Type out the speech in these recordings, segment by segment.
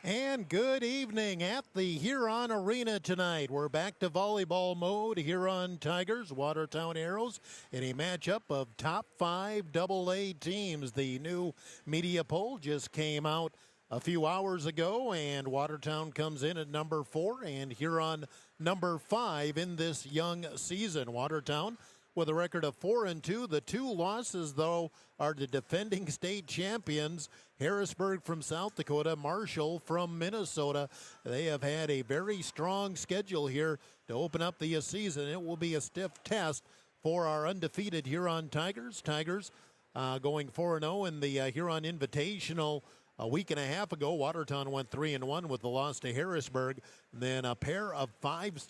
And good evening at the Huron Arena tonight. We're back to volleyball mode. Huron Tigers, Watertown Arrows in a matchup of top 5 AA teams. The new media poll just came out a few hours ago, and Watertown comes in at number 4 and Huron number 5 in this young season. Watertown with a record of 4-2. The two losses, though, are the defending state champions, Harrisburg from South Dakota, Marshall from Minnesota. They have had a very strong schedule here to open up the season. It will be a stiff test for our undefeated Huron Tigers. Tigers going 4-0 in the Huron Invitational. A week and a half ago, Watertown went 3-1 with the loss to Harrisburg. Then a pair of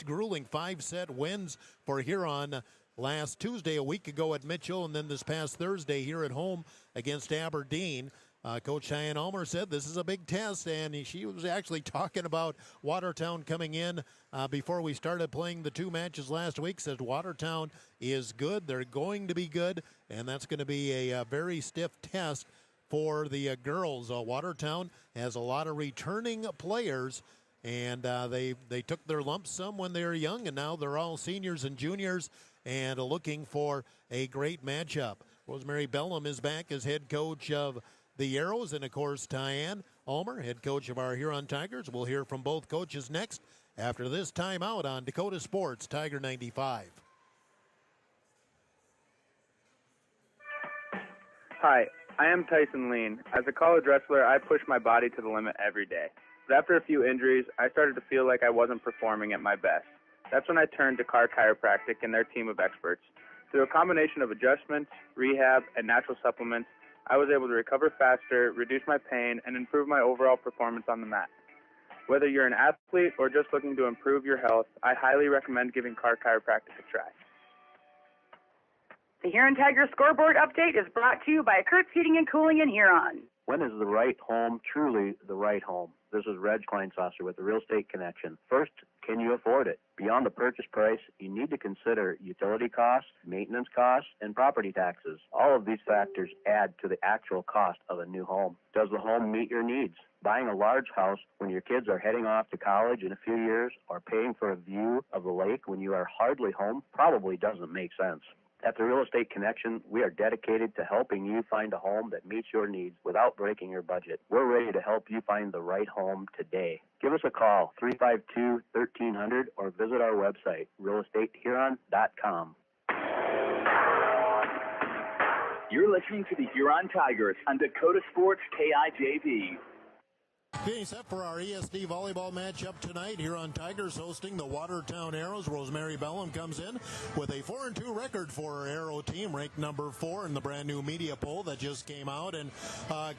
grueling 5-set wins for Huron last Tuesday, a week ago at Mitchell, and then this past Thursday here at home against Aberdeen. Coach Diane Ulmer said this is a big test, and she was actually talking about Watertown coming in before we started playing the two matches last week. Said Watertown is good, they're going to be good, and that's going to be a very stiff test for the girls. Watertown has a lot of returning players, and they took their lumps some when they were young, and now they're all seniors and juniors and looking for a great matchup. Rosemary Bellum is back as head coach of the Arrows, and of course Diane Ulmer, head coach of our Huron Tigers. We'll hear from both coaches next after this timeout on Dakota Sports Tiger 95. Hi, I am Tyson Lean. As a college wrestler, I push my body to the limit every day. But after a few injuries, I started to feel like I wasn't performing at my best. That's when I turned to Carr Chiropractic and their team of experts. Through a combination of adjustments, rehab, and natural supplements, I was able to recover faster, reduce my pain, and improve my overall performance on the mat. Whether you're an athlete or just looking to improve your health, I highly recommend giving Carr Chiropractic a try. The Huron Tigers scoreboard update is brought to you by Kurt's Heating and Cooling in Huron. When is the right home truly the right home? This is Reg Kleinsasser with the Real Estate Connection. First, can you afford it? Beyond the purchase price, you need to consider utility costs, maintenance costs, and property taxes. All of these factors add to the actual cost of a new home. Does the home meet your needs? Buying a large house when your kids are heading off to college in a few years, or paying for a view of the lake when you are hardly home probably doesn't make sense. At the Real Estate Connection, we are dedicated to helping you find a home that meets your needs without breaking your budget. We're ready to help you find the right home today. Give us a call, 352-1300, or visit our website, realestatehuron.com. You're listening to the Huron Tigers on Dakota Sports KIJV. Getting set for our ESD volleyball matchup tonight. Huron Tigers hosting the Watertown Arrows. Rosemary Bellum comes in with a 4-2 record for her Arrow team, ranked number 4 in the brand new media poll that just came out. And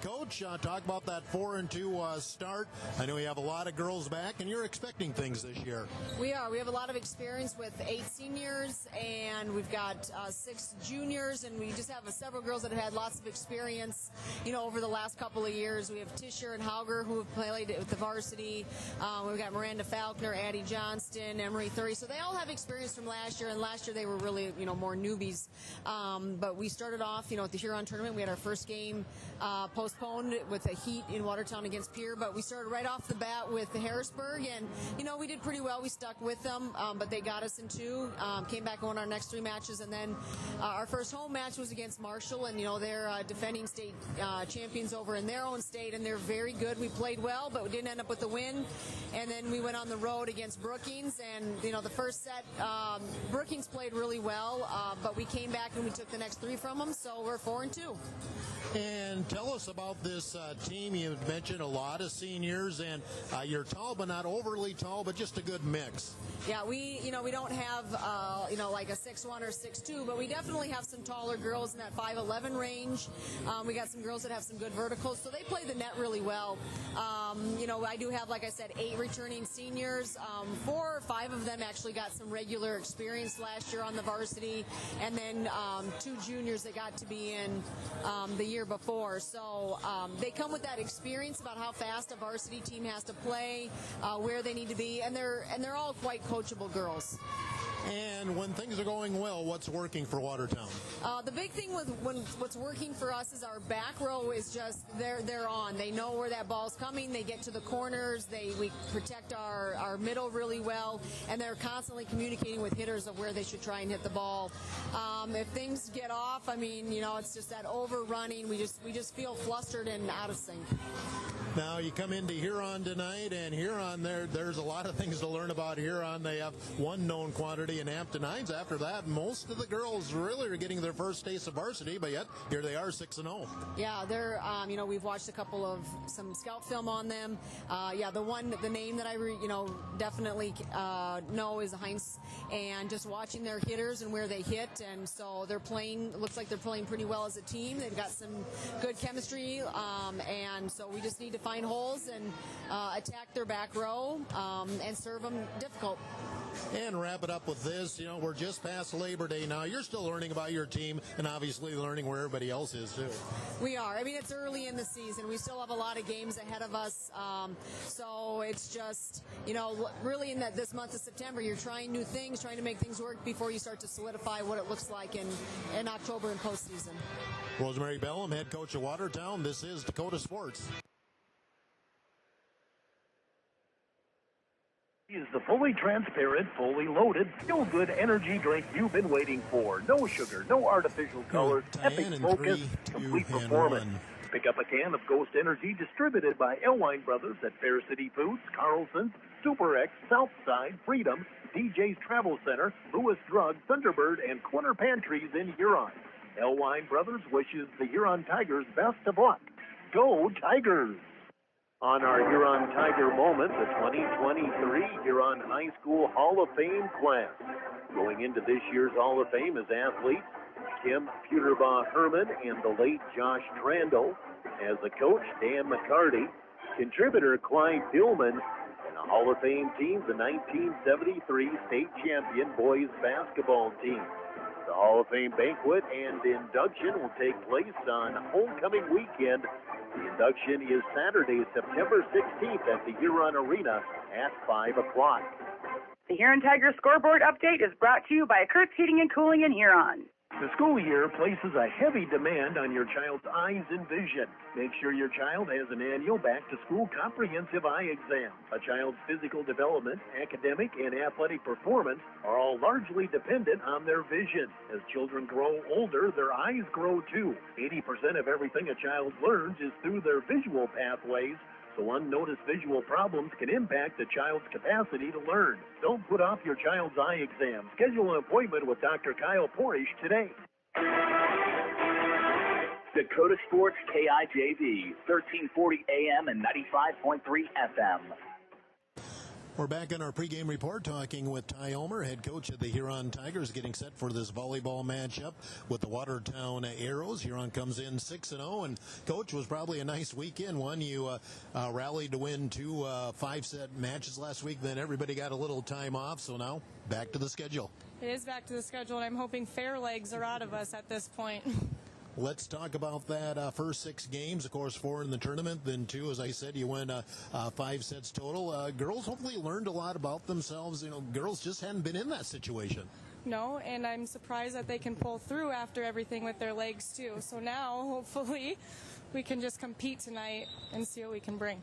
Coach, talk about that 4-2 start. I know you have a lot of girls back, and you're expecting things this year. We are. We have a lot of experience with 8 seniors, and we've got 6 juniors, and we just have several girls that have had lots of experience, over the last couple of years. We have Tisher and Hauger, who have played with the varsity. We've got Miranda Falconer, Addie Johnston, Emery Thury. So they all have experience from last year, and last year they were really, more newbies. But we started off, at the Huron tournament. We had our first game postponed with a heat in Watertown against Pierre, but we started right off the bat with the Harrisburg, and, we did pretty well. We stuck with them, but they got us in 2, came back on our next 3 matches, and then our first home match was against Marshall, and, they're defending state champions over in their own state, and they're very good. We played well, but we didn't end up with the win. And then we went on the road against Brookings, and the first set, Brookings played really well, but we came back and we took the next 3 from them, so we're 4-2. And tell us about this team. You mentioned a lot of seniors, and you're tall, but not overly tall, but just a good mix. Yeah, we don't have like a 6'1" or 6'2", but we definitely have some taller girls in that 5'11" range. We got some girls that have some good verticals, so they play the net really well. I do have, like I said, 8 returning seniors. 4 or 5 of them actually got some regular experience last year on the varsity, and then 2 juniors that got to be in the year before. So they come with that experience about how fast a varsity team has to play, where they need to be, and they're all quite coachable girls. And when things are going well, what's working for Watertown? The big thing with what's working for us is our back row is just they're on. They know where that ball's coming. They get to the corners. We protect our middle really well, and they're constantly communicating with hitters of where they should try and hit the ball. If things get off, I mean, it's just that overrunning. We just feel flustered and out of sync. Now you come into Huron tonight, and Huron, there's a lot of things to learn about Huron. They have one known quantity in Hampton Hines. After that, most of the girls really are getting their first taste of varsity, but yet here they are 6-0. Yeah, they're we've watched some scout film on them. The name that I definitely know is Hines, and just watching their hitters and where they hit, and so they're playing. It looks like they're playing pretty well as a team. They've got some good chemistry, and so we just need to find holes and attack their back row and serve them difficult. And wrap it up with this. We're just past Labor Day now. You're still learning about your team and obviously learning where everybody else is too. We are. I mean, it's early in the season. We still have a lot of games ahead of us. So it's just, really in this month of September, you're trying new things, trying to make things work before you start to solidify what it looks like in October and postseason. Rosemary Bellum, head coach of Watertown. This is Dakota Sports. Is the fully transparent, fully loaded, feel-good energy drink you've been waiting for. No sugar, no artificial colors, epic focus, complete performance. Pick up a can of Ghost Energy distributed by Elwine Brothers at Fair City Foods, Carlson's, Super X, Southside, Freedom, DJ's Travel Center, Lewis Drug, Thunderbird, and Corner Pantries in Huron. Elwine Brothers wishes the Huron Tigers best of luck. Go Tigers! On our Huron Tiger moment, the 2023 Huron High School Hall of Fame class. Going into this year's Hall of Fame as athletes, Kim Puterbaugh Herman and the late Josh Trandle. As a coach, Dan McCarty. Contributor, Clyde Dillman. And the Hall of Fame team, the 1973 state champion boys basketball team. The Hall of Fame banquet and induction will take place on homecoming weekend. The induction is Saturday, September 16th at the Huron Arena at 5 o'clock. The Huron Tigers scoreboard update is brought to you by Kurt's Heating and Cooling in Huron. The school year places a heavy demand on your child's eyes and vision. Make sure your child has an annual back-to-school comprehensive eye exam. A child's physical development, academic, and athletic performance are all largely dependent on their vision. As children grow older, their eyes grow too. 80% of everything a child learns is through their visual pathways, so unnoticed visual problems can impact the child's capacity to learn. Don't put off your child's eye exam. Schedule an appointment with Dr. Kyle Porish today. Dakota Sports KIJV, 1340 AM and 95.3 FM. We're back in our pregame report talking with Ty Ulmer, head coach of the Huron Tigers, getting set for this volleyball matchup with the Watertown Arrows. Huron comes in 6-0, and coach, was probably a nice weekend. One, you rallied to win two 5-set matches last week. Then everybody got a little time off, so now back to the schedule. It is back to the schedule, and I'm hoping fair legs are out of us at this point. Let's talk about that first 6 games. Of course, 4 in the tournament, then 2, as I said, you win 5 sets total. Girls hopefully learned a lot about themselves. Girls just hadn't been in that situation. No, and I'm surprised that they can pull through after everything with their legs, too. So now, hopefully, we can just compete tonight and see what we can bring.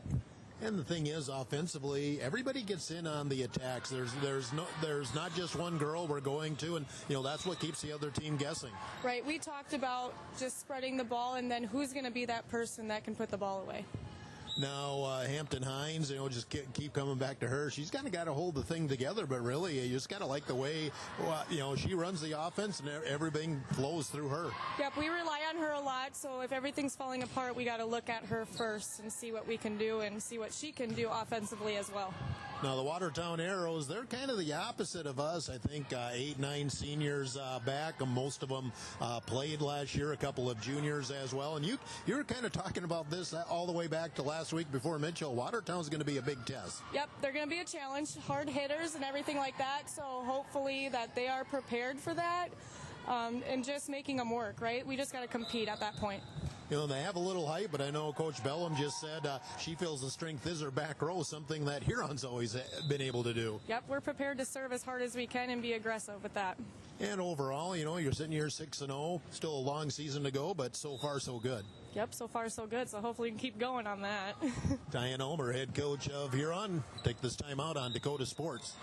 And the thing is, offensively, everybody gets in on the attacks. There's not just one girl we're going to, and that's what keeps the other team guessing. Right. We talked about just spreading the ball, and then who's going to be that person that can put the ball away. Now, Hampton Hines, just keep coming back to her. She's kind of got to hold the thing together, but really, you just got to like the way, she runs the offense and everything flows through her. Yep, we rely on her a lot, so if everything's falling apart, we got to look at her first and see what we can do and see what she can do offensively as well. Now, the Watertown Arrows, they're kind of the opposite of us. I think 8, 9 seniors back. Most of them played last year, a couple of juniors as well. And you were kind of talking about this all the way back to last week before Mitchell. Watertown's going to be a big test. Yep, they're going to be a challenge, hard hitters and everything like that. So hopefully that they are prepared for that and just making them work, right? We just got to compete at that point. You know, they have a little height, but I know Coach Bellum just said she feels the strength is her back row, something that Huron's always been able to do. Yep, we're prepared to serve as hard as we can and be aggressive with that. And overall, you know, you're sitting here 6-0, still a long season to go, but so far so good. Yep, so far so good, so hopefully we can keep going on that. Diane Ulmer, head coach of Huron, take this time out on Dakota Sports.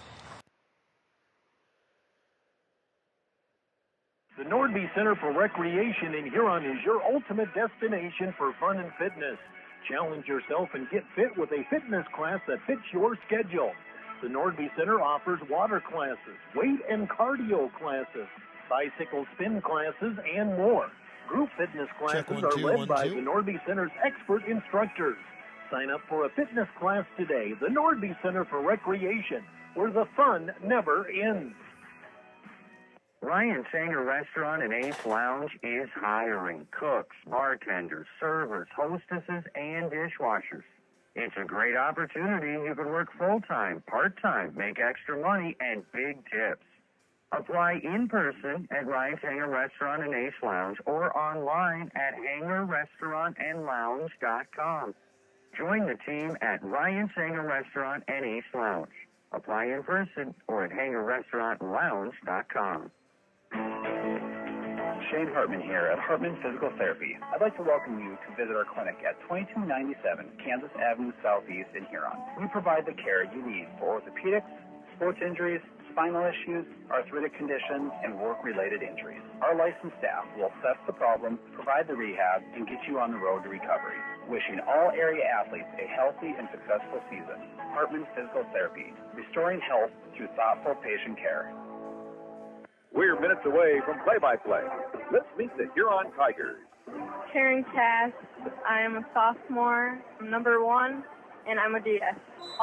The Nordby Center for Recreation in Huron is your ultimate destination for fun and fitness. Challenge yourself and get fit with a fitness class that fits your schedule. The Nordby Center offers water classes, weight and cardio classes, bicycle spin classes, and more. Group fitness classes are led by the Nordby Center's expert instructors. Sign up for a fitness class today. The Nordby Center for Recreation, where the fun never ends. Ryan Sanger Restaurant and Ace Lounge is hiring cooks, bartenders, servers, hostesses, and dishwashers. It's a great opportunity. You can work full-time, part-time, make extra money, and big tips. Apply in person at Ryan Sanger Restaurant and Ace Lounge or online at hangerrestaurantandlounge.com. Join the team at Ryan Sanger Restaurant and Ace Lounge. Apply in person or at hangerrestaurantlounge.com. Shane Hartman here at Hartman Physical Therapy. I'd like to welcome you to visit our clinic at 2297 Kansas Avenue Southeast in Huron. We provide the care you need for orthopedics, sports injuries, spinal issues, arthritic conditions, and work-related injuries. Our licensed staff will assess the problem, provide the rehab, and get you on the road to recovery. Wishing all area athletes a healthy and successful season. Hartman Physical Therapy, restoring health through thoughtful patient care. We're minutes away from play-by-play. Let's meet the Huron Tigers. Karen Cass. I am a sophomore. I'm number 1, and I'm a DS.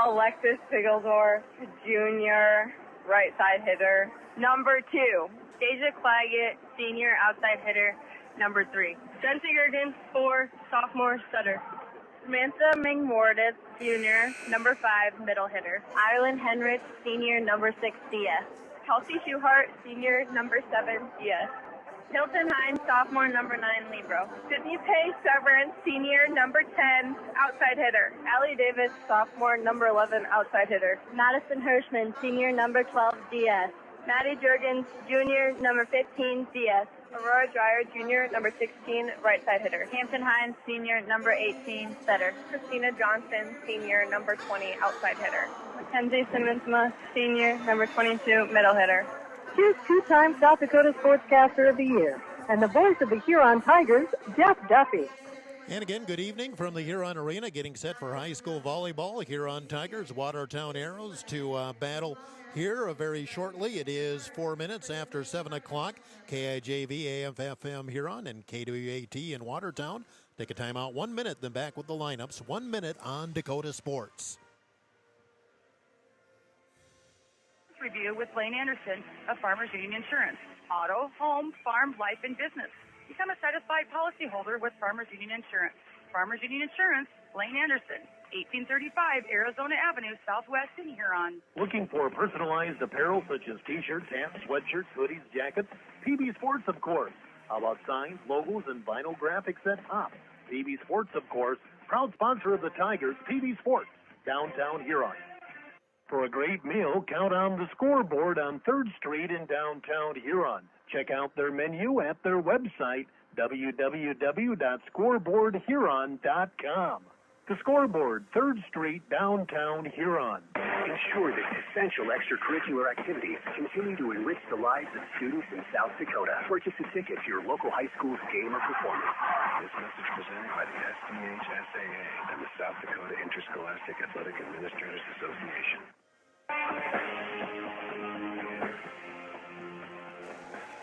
Alexis Sigildor, junior, right side hitter. Number 2, Deja Claggett, senior, outside hitter. Number 3, Jensen Gergen, 4, sophomore, setter. Samantha Mingmordis, junior, number 5, middle hitter. Ireland Henrich, senior, number 6, DS. Kelsey Schuhart, senior, number 7, DS. Hilton Hines, sophomore, number 9, libero. Sydney Pace Severance, senior, number 10, outside hitter. Allie Davis, sophomore, number 11, outside hitter. Madison Hirschman, senior, number 12, DS. Maddie Jurgens, junior, number 15, DS. Aurora Dreyer, junior, number 16, right side hitter. Hampton Hines, senior, number 18, setter. Christina Johnson, senior, number 20, outside hitter. Mackenzie Simmonsma, senior, number 22, middle hitter. Here's 2-time South Dakota Sportscaster of the Year and the voice of the Huron Tigers, Jeff Duffy. And again, good evening from the Huron Arena, getting set for high school volleyball. Huron Tigers, Watertown Arrows to battle here very shortly. It is 4 minutes after 7 o'clock. KIJV, AFFM Huron, and KWAT in Watertown. Take a timeout, 1 minute, then back with the lineups. 1 minute on Dakota Sports. Review with Lane Anderson of Farmers Union Insurance. Auto, home, farm, life, and business. Become a satisfied policyholder with Farmers Union Insurance. Farmers Union Insurance, Lane Anderson, 1835 Arizona Avenue, Southwest in Huron. Looking for personalized apparel such as t-shirts, hats, sweatshirts, hoodies, jackets? PB Sports, of course. How about signs, logos, and vinyl graphics at top? PB Sports, of course. Proud sponsor of the Tigers, PB Sports, downtown Huron. For a great meal, count on the Scoreboard on 3rd Street in downtown Huron. Check out their menu at their website, www.scoreboardhuron.com. The Scoreboard, 3rd Street, downtown Huron. Ensure that essential extracurricular activities continue to enrich the lives of students in South Dakota. Purchase a ticket to your local high school's game or performance. This message presented by the SDHSAA and the South Dakota Interscholastic Athletic Administrators Association.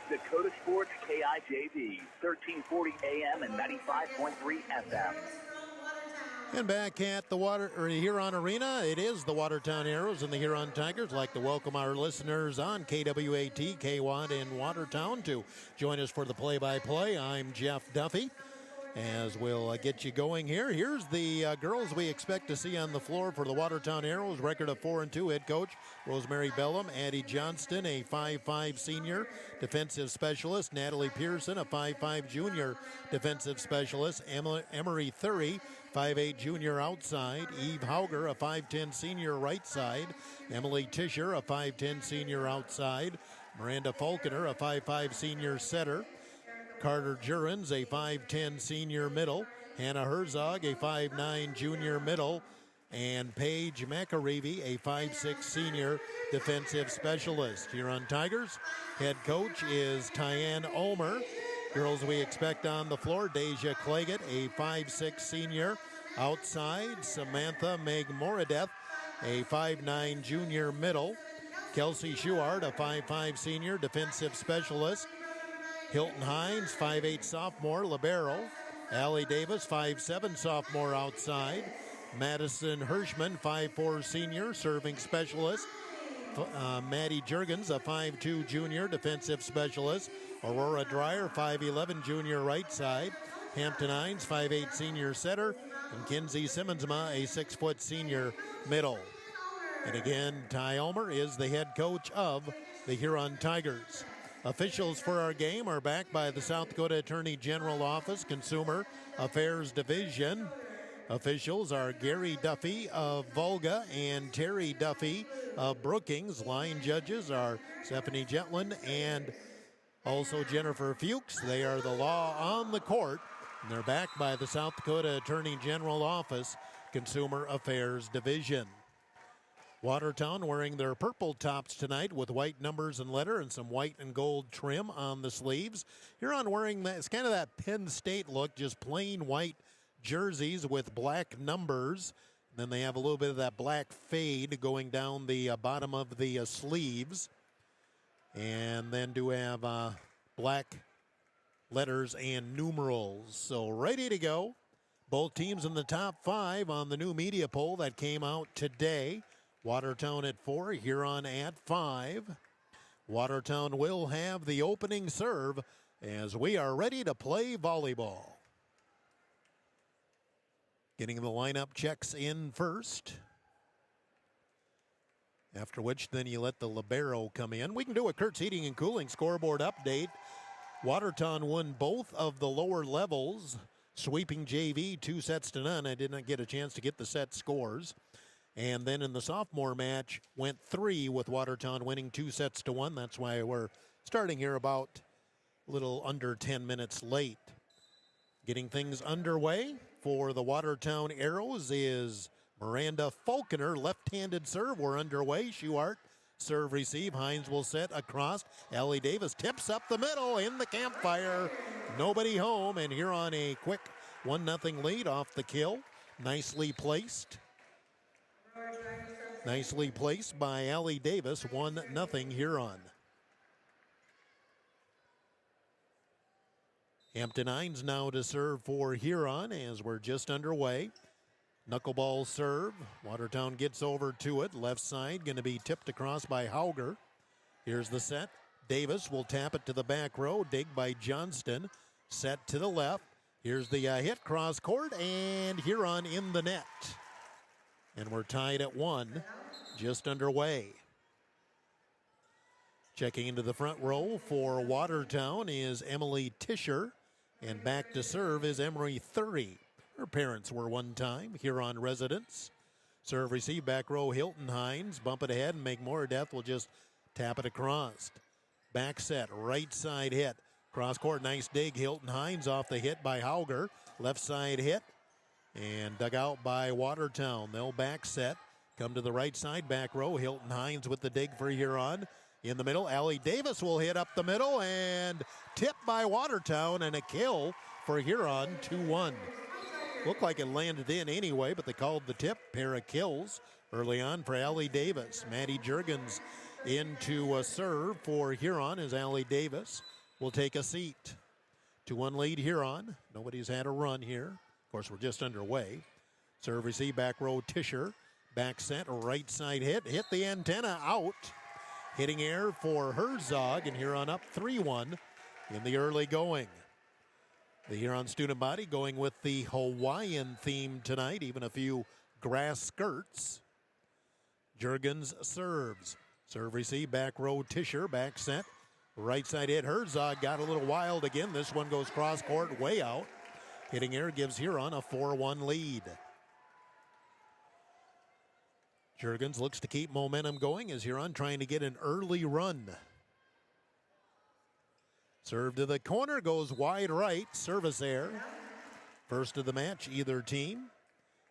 Dakota Sports KIJV, 1340 AM and 95.3 FM. And back at the Huron Arena, it is the Watertown Arrows and the Huron Tigers. I'd like to welcome our listeners on KWAT, KWAT in Watertown to join us for the play-by-play. I'm Jeff Duffy. as we'll get you going here. Here's the girls we expect to see on the floor for the Watertown Arrows. Record of 4-2. Head coach Rosemary Bellum, Addie Johnston, a 5'5 senior defensive specialist, Natalie Pearson, a 5'5 junior defensive specialist, Emery Thury, 5'8 junior outside, Eve Hauger, a 5'10 senior right side, Emily Tischer, a 5'10 senior outside, Miranda Falconer, a 5'5 senior setter, Carter Jurens, a 5'10 senior middle, Hannah Herzog, a 5'9 junior middle, and Paige McAreevy, a 5'6 senior defensive specialist. Huron Tigers head coach is Tyann Ulmer. Girls we expect on the floor, Deja Claggett, a 5'6 senior outside, Samantha Meg Moradeth, a 5'9 junior middle, Kelsey Schuart, a 5'5 senior defensive specialist, Hilton Hines, 5'8 sophomore libero, Allie Davis, 5'7 sophomore outside, Madison Hirschman, 5'4 senior serving specialist, Maddie Jurgens, a 5'2 junior defensive specialist, Aurora Dreyer, 5'11 junior right side, Hampton Hines, 5'8 senior setter, and Kinsey Simmonsma, a 6' senior middle. And again, Ty Ulmer is the head coach of the Huron Tigers. Officials for our game are backed by the South Dakota Attorney General Office, Consumer Affairs Division. Officials are Gary Duffy of Volga and Terry Duffy of Brookings. Line judges are Stephanie Jetlin and also Jennifer Fuchs. They are the law on the court, and they're backed by the South Dakota Attorney General Office, Consumer Affairs Division. Watertown wearing their purple tops tonight with white numbers and letter and some white and gold trim on the sleeves. Huron wearing that, it's kind of that Penn State look, just plain white jerseys with black numbers. And then they have a little bit of that black fade going down the bottom of the sleeves. And then do have black letters and numerals. So ready to go. Both teams in the top 5 on the new media poll that came out today. Watertown at 4, Huron at 5. Watertown will have the opening serve as we are ready to play volleyball. Getting the lineup checks in first. After which, then you let the libero come in. We can do a Kurt's Heating and Cooling scoreboard update. Watertown won both of the lower levels, sweeping JV 2-0. I did not get a chance to get the set scores. And then in the sophomore match, went 3 with Watertown winning 2-1. That's why we're starting here about a little under 10 minutes late. Getting things underway for the Watertown Arrows is Miranda Falconer. Left-handed serve. We're underway. Schuart, serve receive. Hines will set across. Allie Davis tips up the middle in the campfire. Nobody home, and here on a quick 1-0 lead off the kill. Nicely placed. Nicely placed by Allie Davis, 1-0 Huron. Hampton Hines now to serve for Huron as we're just underway. Knuckleball serve. Watertown gets over to it. Left side going to be tipped across by Hauger. Here's the set. Davis will tap it to the back row. Dig by Johnston. Set to the left. Here's the hit cross court, and Huron in the net. And we're tied at 1, just underway. Checking into the front row for Watertown is Emily Tischer, and back to serve is Emery Thury. Her parents were one time Huron residents. Serve receive back row Hilton Hines. Bump it ahead and make more. Death will just tap it across. Back set, right side hit. Cross court, nice dig. Hilton Hines off the hit by Hauger. Left side hit. And dug out by Watertown. They'll back set. Come to the right side, back row. Hilton Hines with the dig for Huron. In the middle, Allie Davis will hit up the middle and tipped by Watertown, and a kill for Huron, 2-1. Looked like it landed in anyway, but they called the tip. Pair of kills early on for Allie Davis. Maddie Jurgens into a serve for Huron as Allie Davis will take a seat. 2-1 lead Huron. Nobody's had a run here. Of course, we're just underway. Serve receive back row Tischer. Back set, right side hit the antenna out. Hitting air for Herzog, and Huron up 3-1 in the early going. The Huron student body going with the Hawaiian theme tonight, even a few grass skirts. Juergens serves. Serve receive, back row Tischer, back set. Right side hit, Herzog got a little wild again. This one goes cross court, way out. Hitting air gives Huron a 4-1 lead. Juergens looks to keep momentum going as Huron trying to get an early run. Serve to the corner, goes wide right, service air. First of the match, either team.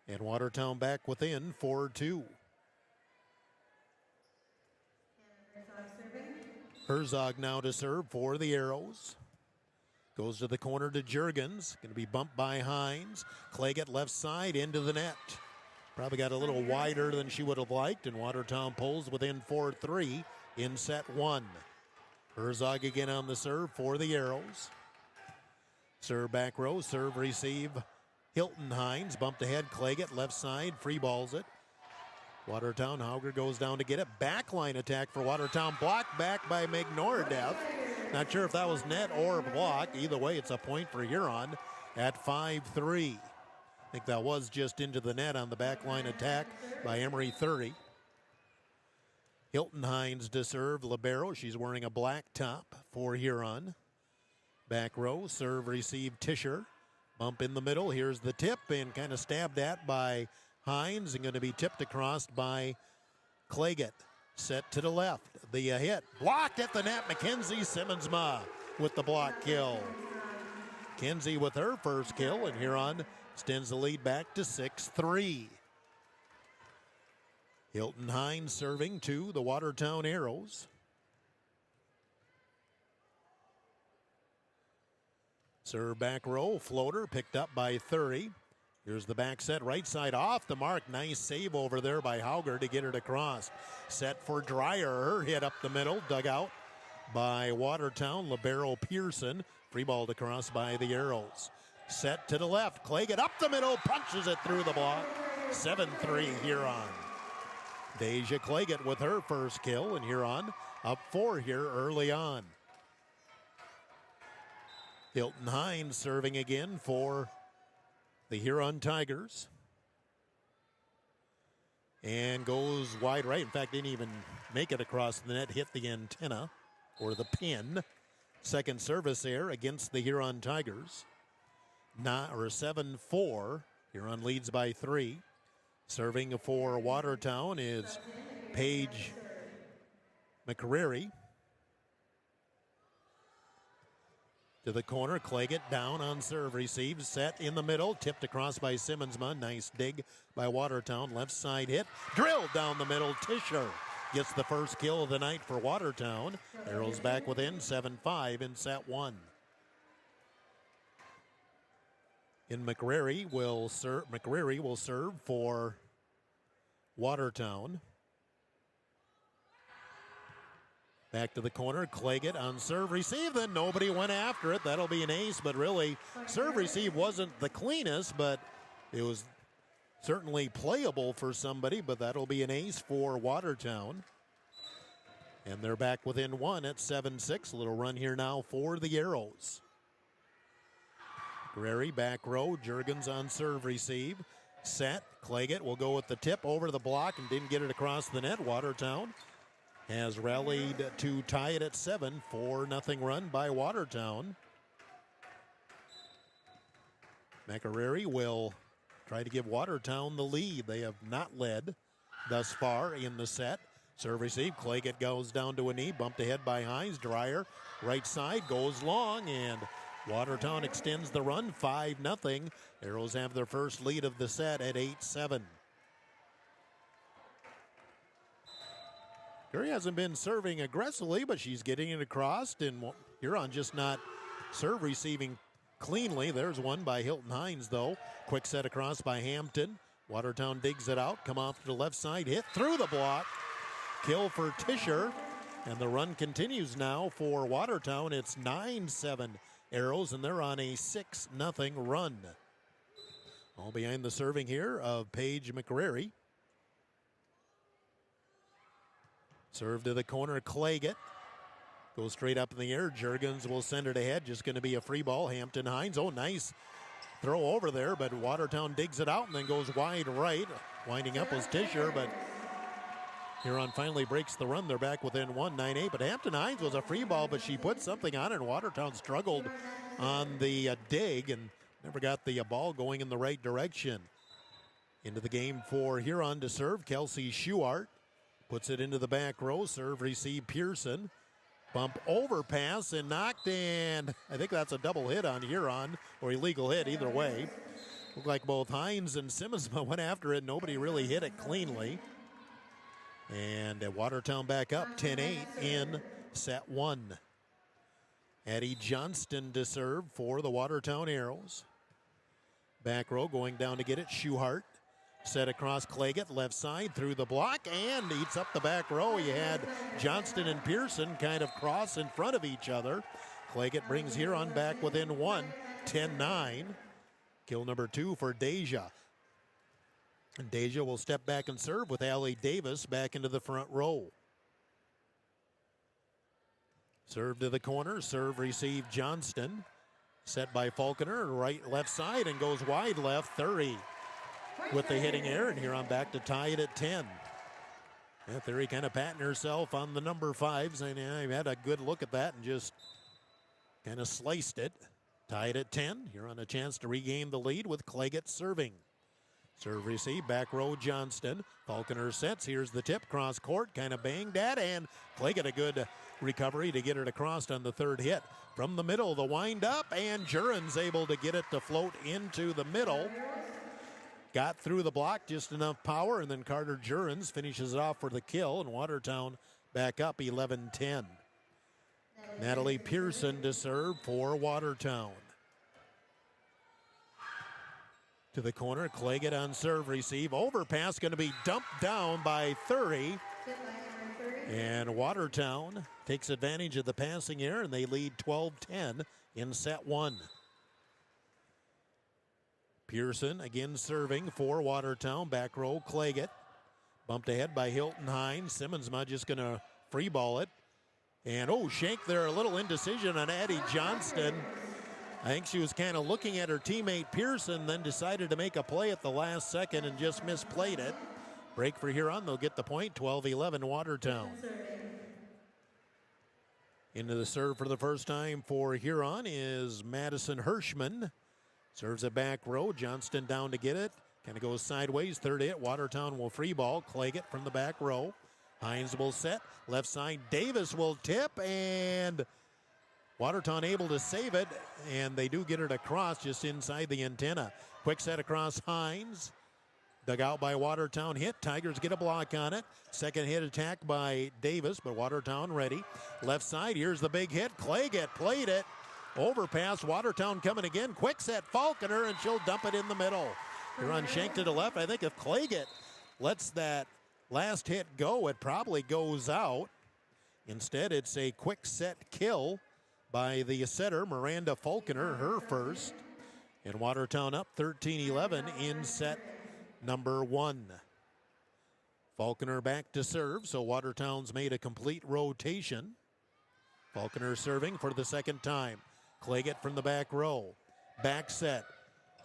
And Watertown back within 4-2. Herzog now to serve for the Arrows. Goes to the corner to Juergens. Going to be bumped by Hines. Claggett left side into the net. Probably got a little wider than she would have liked, and Watertown pulls within 4-3 in set one. Herzog again on the serve for the Arrows. Serve back row, serve receive. Hilton Hines bumped ahead. Claggett left side, free balls it. Watertown, Hauger goes down to get it. Backline attack for Watertown. Blocked back by McNordeff. Not sure if that was net or block. Either way, it's a point for Huron at 5-3. I think that was just into the net on the backline attack by Emery 30. Hilton Hines to serve. Libero, she's wearing a black top for Huron. Back row, serve, receive, Tischer. Bump in the middle. Here's the tip and kind of stabbed at by Hines and going to be tipped across by Claggett. Set to the left. The hit. Blocked at the net. Mackenzie Simmonsma with the block kill. Kenzie with her first kill, and Huron extends the lead back to 6-3. Hilton Hines serving to the Watertown Arrows. Serve back row, floater picked up by 30. Here's the back set, right side off the mark. Nice save over there by Hauger to get it across. Set for Dreyer, her hit up the middle, dug out by Watertown. Libero Pearson, free balled across by the Arrows. Set to the left, Claggett up the middle, punches it through the block. 7-3 Huron. Deja Claggett with her first kill, and Huron up 4 here early on. Hilton Hines serving again for the Huron Tigers. And goes wide right. In fact, didn't even make it across the net, hit the antenna or the pin. Second service there against the Huron Tigers. 7-4. Huron leads by 3. Serving for Watertown is Paige McCreary. To the corner, Claggett down on serve, receives, set in the middle, tipped across by Simmonsma. Nice dig by Watertown, left side hit, drilled down the middle. Tischer gets the first kill of the night for Watertown. Arrows back within 7-5 in set one. And McCreary will serve for Watertown. Back to the corner, Claggett on serve receive, then nobody went after it. That'll be an ace, but really, serve receive wasn't the cleanest, but it was certainly playable for somebody, but that'll be an ace for Watertown. And they're back within 1 at 7-6. A little run here now for the Arrows. Guerreri back row, Juergens on serve receive. Set, Claggett will go with the tip over the block and didn't get it across the net. Watertown has rallied to tie it at 7. 4-0 run by Watertown. McCreary will try to give Watertown the lead. They have not led thus far in the set. Serve receive, Claggett goes down to a knee, bumped ahead by Hines. Dreyer, right side, goes long, and Watertown extends the run, 5-0. Arrows have their first lead of the set at 8-7. Curry hasn't been serving aggressively, but she's getting it across, and Huron just not serve receiving cleanly. There's one by Hilton Hines, though. Quick set across by Hampton. Watertown digs it out, come off to the left side, hit through the block. Kill for Tischer, and the run continues now for Watertown. It's 9-7 Arrows, and they're on a 6-0 run. All behind the serving here of Paige McCreary. Serve to the corner, Claggett. Goes straight up in the air. Juergens will send it ahead. Just going to be a free ball. Hampton Hines. Oh, nice throw over there, but Watertown digs it out and then goes wide right. Winding up was Tischer, but Huron finally breaks the run. They're back within 9-8. But Hampton Hines was a free ball, but she put something on it, and Watertown struggled on the dig and never got the ball going in the right direction. Into the game for Huron to serve. Kelsey Schuart puts it into the back row. Serve, receive, Pearson. Bump overpass and knocked, and I think that's a double hit on Huron, or illegal hit, either way. Looked like both Hines and Simmons went after it. Nobody really hit it cleanly. And Watertown back up 10-8 in set 1. Addie Johnston to serve for the Watertown Arrows. Back row going down to get it. Schuhart set across Claggett, left side through the block, and eats up the back row. You had Johnston and Pearson kind of cross in front of each other. Claggett brings Huron back within 1, 10-9. Kill number 2 for Deja. And Deja will step back and serve with Allie Davis back into the front row. Serve to the corner, serve, receive, Johnston. Set by Falconer, right, left side, and goes wide left, 30. With the hitting error, and Huron back to tie it at 10. Yeah, Thury kind of patting herself on the number 5s, and I had a good look at that and just kind of sliced it. Tied at 10. Huron a chance to regain the lead with Claggett serving. Serve receive, back row Johnston. Falconer sets, here's the tip, cross court, kind of banged at, and Claggett a good recovery to get it across on the third hit. From the middle, the wind up, and Juergens able to get it to float into the middle. Got through the block, just enough power, and then Carter Juergens finishes it off for the kill, and Watertown back up 11-10. Natalie Pearson to serve for Watertown. To the corner, Claggett on serve receive. Overpass going to be dumped down by Thury. And Watertown takes advantage of the passing error, and they lead 12-10 in set 1. Pearson again serving for Watertown. Back row, Claggett. Bumped ahead by Hilton Hines. Simmonsma just going to free ball it. And, Shank there, a little indecision on Addie Johnston. I think she was kind of looking at her teammate Pearson, then decided to make a play at the last second and just misplayed it. Break for Huron. They'll get the point, 12-11 Watertown. Into the serve for the first time for Huron is Madison Hirschman. Serves it back row. Johnston down to get it. Kind of goes sideways. Third hit. Watertown will free ball. Claggett from the back row. Hines will set. Left side. Davis will tip. And Watertown able to save it. And they do get it across just inside the antenna. Quick set across Hines. Dug out by Watertown. Hit. Tigers get a block on it. Second hit attack by Davis. But Watertown ready. Left side. Here's the big hit. Claggett played it. Overpass, Watertown coming again. Quick set, Falconer, and she'll dump it in the middle. Huron shanked to the left. I think if Claggett lets that last hit go, it probably goes out. Instead, it's a quick set kill by the setter, Miranda Falconer, her first. And Watertown up 13-11 in set number 1. Falconer back to serve, so Watertown's made a complete rotation. Falconer serving for the second time. Claggett from the back row. Back set.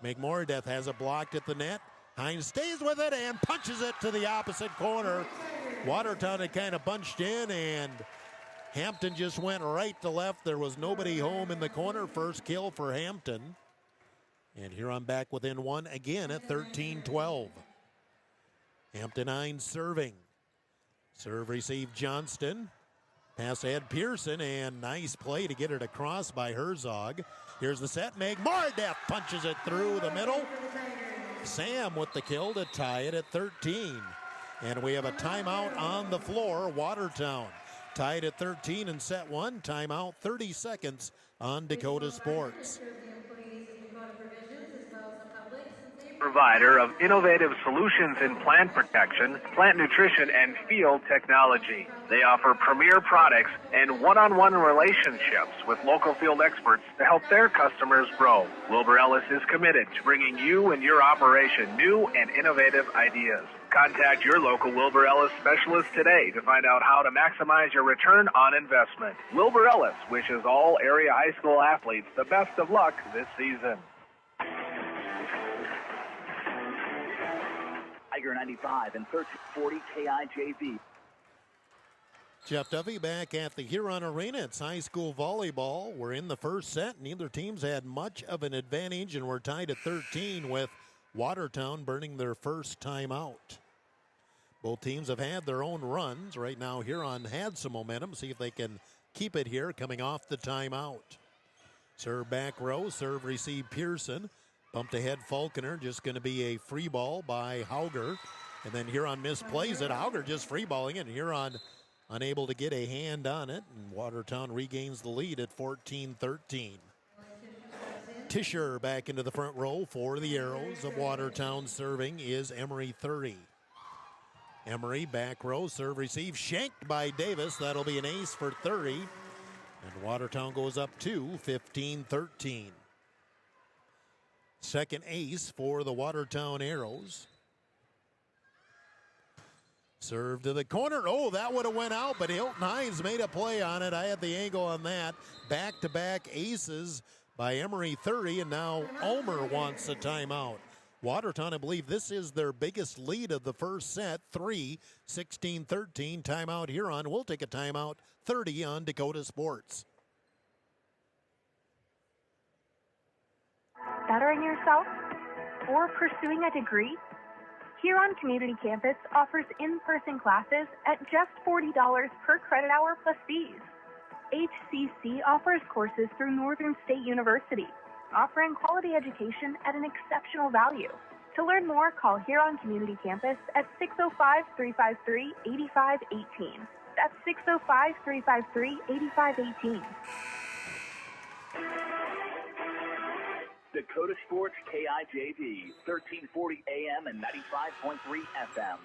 McMordeath has it blocked at the net. Hines stays with it and punches it to the opposite corner. Watertown had kind of bunched in, and Hampton just went right to left. There was nobody home in the corner. First kill for Hampton. And Huron back within 1 again at 13-12. Hampton Hines serving. Serve receive Johnston. Pass ahead Pearson, and nice play to get it across by Herzog. Here's the set. McMordeath punches it through the middle. Sam with the kill to tie it at 13. And we have a timeout on the floor. Watertown tied at 13 in set 1. Timeout 30 seconds on Dakota Sports. Provider of innovative solutions in plant protection, plant nutrition, and field technology. They offer premier products and one-on-one relationships with local field experts to help their customers grow. Wilbur Ellis is committed to bringing you and your operation new and innovative ideas. Contact your local Wilbur Ellis specialist today to find out how to maximize your return on investment. Wilbur Ellis wishes all area high school athletes the best of luck this season. Tiger 95 and 1340 KIJV. Jeff Duffy back at the Huron Arena. It's high school volleyball. We're in the first set. Neither team's had much of an advantage, and we're tied at 13 with Watertown burning their first timeout. Both teams have had their own runs. Right now, Huron had some momentum. See if they can keep it here coming off the timeout. Serve back row, serve receive Pearson. Bumped ahead Falconer, just going to be a free ball by Hauger. And then Huron misplays it. Hauger just free balling it, and Huron unable to get a hand on it. And Watertown regains the lead at 14-13. Tischer back into the front row for the Arrows of Watertown. Serving is Emery 30. Emery back row, serve receive, shanked by Davis. That'll be an ace for 30. And Watertown goes up to 15-13. Second ace for the Watertown Arrows. Serve to the corner. Oh, that would have went out, but Hilton Hines made a play on it. I had the angle on that. Back-to-back aces by Emery 30, and now Ulmer wants a timeout. Watertown, I believe this is their biggest lead of the first set. 16-13, timeout Huron. We'll take a timeout, 30 on Dakota Sports. Bettering yourself or pursuing a degree? Huron Community Campus offers in-person classes at just $40 per credit hour plus fees. HCC offers courses through Northern State University, offering quality education at an exceptional value. To learn more, call Huron Community Campus at 605-353-8518. That's 605-353-8518. Dakota Sports KIJV, 1340 AM and 95.3 FM.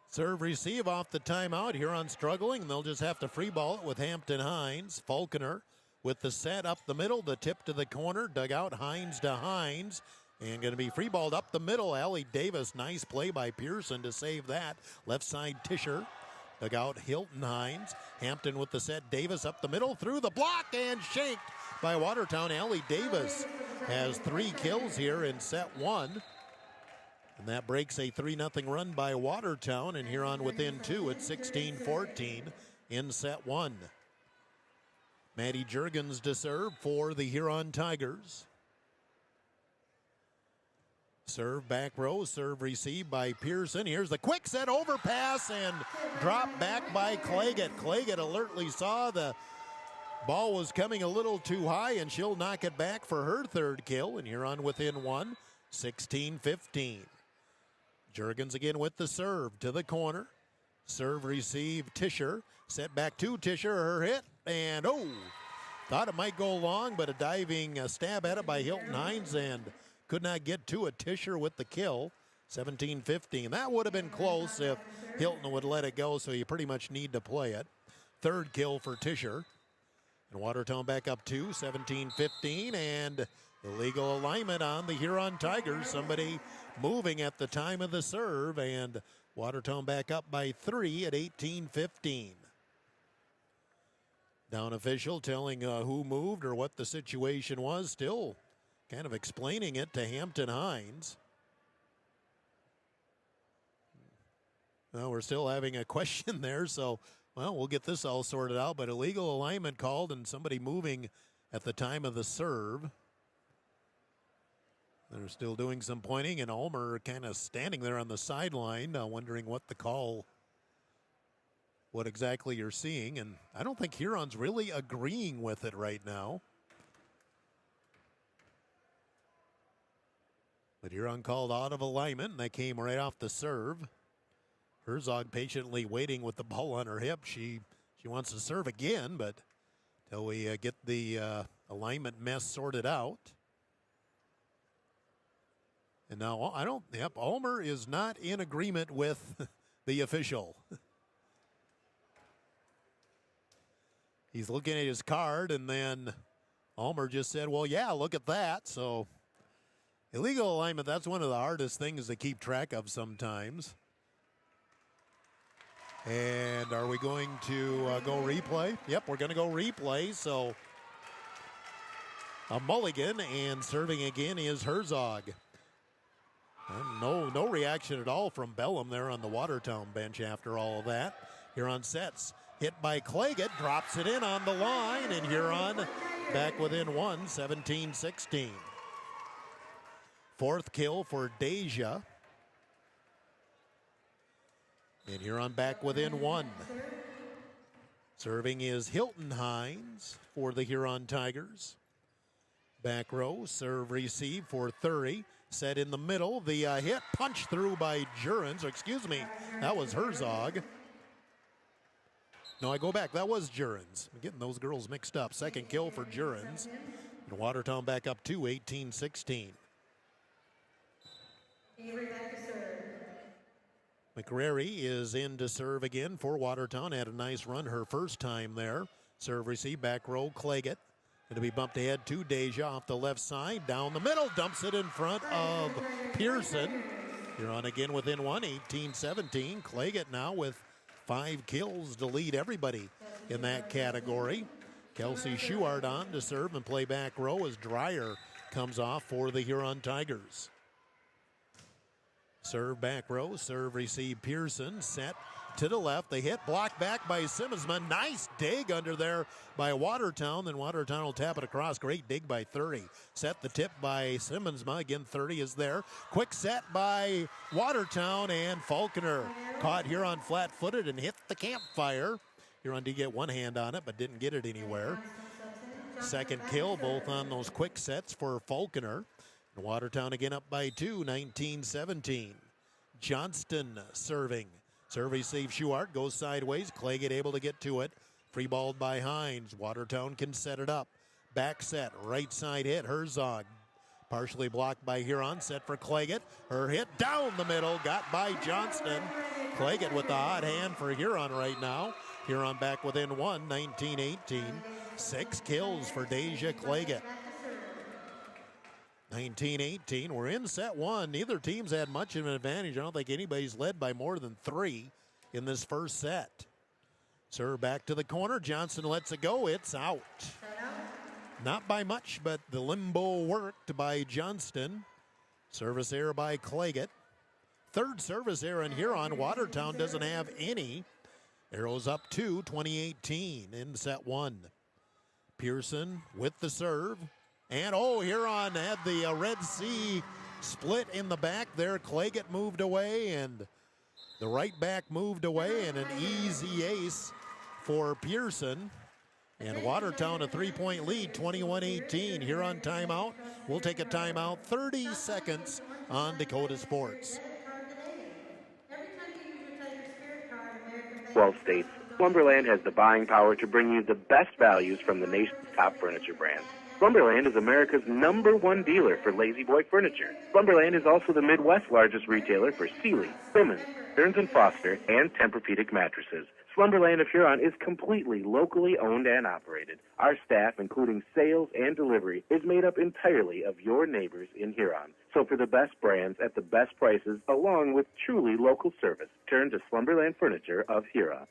Serve receive off the timeout. Huron struggling. They'll just have to free ball it with Hampton Hines. Falconer with the set up the middle, the tip to the corner, dug out Hines to Hines, and going to be free balled up the middle. Allie Davis, nice play by Pearson to save that. Left side Tischer, dug out Hilton Hines. Hampton with the set, Davis up the middle, through the block, and shanked by Watertown. Allie Davis has 3 kills here in set 1. And that breaks a 3-0 run by Watertown, and Huron within 2 at 16-14 in set 1. Maddie Juergens to serve for the Huron Tigers. Serve back row, serve received by Pearson. Here's the quick set overpass and drop back by Claggett. Claggett alertly saw the ball was coming a little too high, and she'll knock it back for her 3rd kill, and Huron within 1, 16-15. Juergens again with the serve to the corner. Serve receive Tischer. Set back to Tischer. Her hit. And thought it might go long, but a diving stab at it by Hilton Hines and could not get to it. Tischer with the kill. 17-15. That would have been close if Hilton would let it go, so you pretty much need to play it. 3rd kill for Tischer. And Watertown back up 2, 17-15. And illegal alignment on the Huron Tigers. Somebody moving at the time of the serve, and Watertown back up by 3 at 18-15. Down official telling who moved or what the situation was, still kind of explaining it to Hampton Hines. Well, we're still having a question there, so we'll get this all sorted out, but illegal alignment called and somebody moving at the time of the serve. They're still doing some pointing, and Ulmer kind of standing there on the sideline, wondering what exactly you're seeing. And I don't think Huron's really agreeing with it right now. But Huron called out of alignment, and that came right off the serve. Herzog patiently waiting with the ball on her hip. She wants to serve again, but till we get the alignment mess sorted out. And now Ulmer is not in agreement with the official. He's looking at his card, and then Ulmer just said, well, yeah, look at that. So Illegal alignment, that's one of the hardest things to keep track of sometimes. And are we going to go replay? Yep, we're going to go replay. So a mulligan, and serving again is Herzog. And no reaction at all from Bellum there on the Watertown bench after all of that. Huron sets. Hit by Claggett, drops it in on the line, and Huron back within one, 17-16. Fourth kill for Deja. And Huron back within one. Serving is Hilton Hines for the Huron Tigers. Back row, serve receive for 30. Set in the middle. The hit punched through by Jurens. Excuse me, that was Herzog. No, I go back. That was Jurens. I'm getting those girls mixed up. Second kill for Jurens. And Watertown back up to 18-16. McCrary is in to serve again for Watertown. Had a nice run her first time there. Serve receive, back row, Claggett. Going to be bumped ahead to Deja off the left side. Down the middle, dumps it in front of Pearson. Huron again within one, 18-17. Claggett now with 5 kills to lead everybody in that category. Kelsey Schuart on to serve and play back row as Dreyer comes off for the Huron Tigers. Serve back row, serve receive Pearson, set to the left. The hit blocked back by Simmonsman. Nice dig under there by Watertown. Then Watertown will tap it across. Great dig by 30. Set the tip by Simmonsma. Again, 30 is there. Quick set by Watertown, and Falconer caught Huron flat-footed and hit the campfire. Huron did get one hand on it, but didn't get it anywhere. Second kill, both on those quick sets for Falconer. And Watertown again up by 2, 19-17. Johnston serving. Serve receive, Schuart goes sideways. Claggett able to get to it. Free balled by Hines. Watertown can set it up. Back set, right side hit, Herzog. Partially blocked by Huron, set for Claggett. Her hit down the middle, got by Johnston. Claggett with the hot hand for Huron right now. Huron back within one, 19-18. 6 kills for Deja Claggett. 19-18, we're in set one. Neither team's had much of an advantage. I don't think anybody's led by more than 3 in this first set. Serve back to the corner. Johnson lets it go. It's out. Not by much, but the limbo worked by Johnston. Service error by Claggett. Third service error in Huron. Watertown doesn't have any. Arrows up to 20-18 in set one. Pearson with the serve. And, Huron had the Red Sea split in the back there. Claggett moved away, and the right back moved away, and an easy ace for Pearson. And Watertown a 3-point lead, 21-18. Huron timeout. We'll take a timeout, 30 seconds on Dakota Sports. 12 states. Slumberland has the buying power to bring you the best values from the nation's top furniture brands. Slumberland is America's #1 dealer for Lazy Boy furniture. Slumberland is also the Midwest's largest retailer for Sealy, Simmons, Stearns & Foster, and Tempur-Pedic mattresses. Slumberland of Huron is completely locally owned and operated. Our staff, including sales and delivery, is made up entirely of your neighbors in Huron. So for the best brands at the best prices, along with truly local service, turn to Slumberland Furniture of Huron.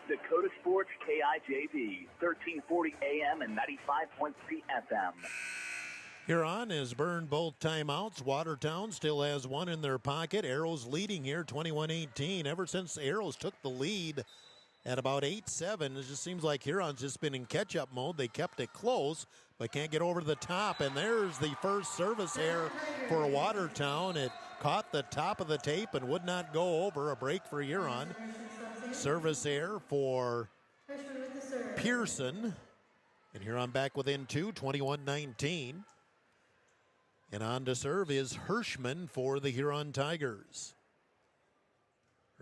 Dakota Sports KIJV, 1340 AM and 95.3 FM. Huron has burned both timeouts. Watertown still has one in their pocket. Arrows leading here, 21-18. Ever since Arrows took the lead at about 8-7, it just seems like Huron's just been in catch-up mode. They kept it close, but can't get over the top. And there's the first service error for Watertown. It caught the top of the tape and would not go over. A break for Huron. Service error for Pearson. And Huron back within 2, 21-19. And on to serve is Hirschman for the Huron Tigers.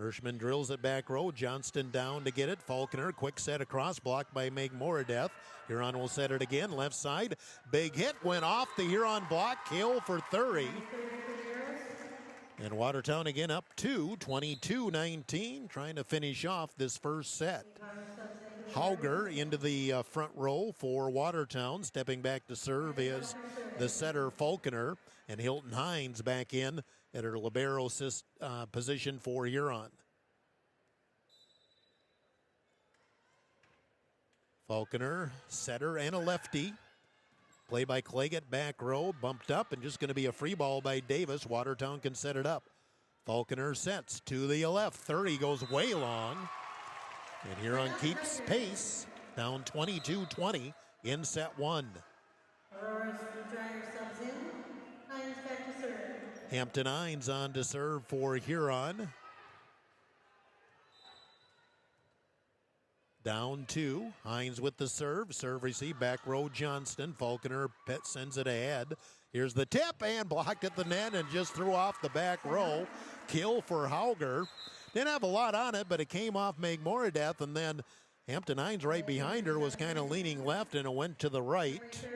Hirschman drills it back row. Johnston down to get it. Falconer, quick set across, blocked by Meg Moradeth. Huron will set it again, left side. Big hit went off the Huron block. Kill for 30. And Watertown again up to 22-19, trying to finish off this first set. Hauger into the front row for Watertown. Stepping back to serve is the setter Falconer, and Hilton Hines back in at her libero position for Huron. Falconer, setter and a lefty. Play by Claggett, back row, bumped up, and just going to be a free ball by Davis. Watertown can set it up. Falconer sets to the left. 30 goes way long. And Huron keeps pace, down 22-20 in set one. Hampton Hines on to serve for Huron. Down two. Hines with the serve. Serve receive, back row Johnston. Falconer sends it ahead. Here's the tip and blocked at the net and just threw off the back row. Kill for Hauger. Didn't have a lot on it, but it came off Megmoradeth, and then Hampton Hines right behind her was kind of leaning left, and it went to the right.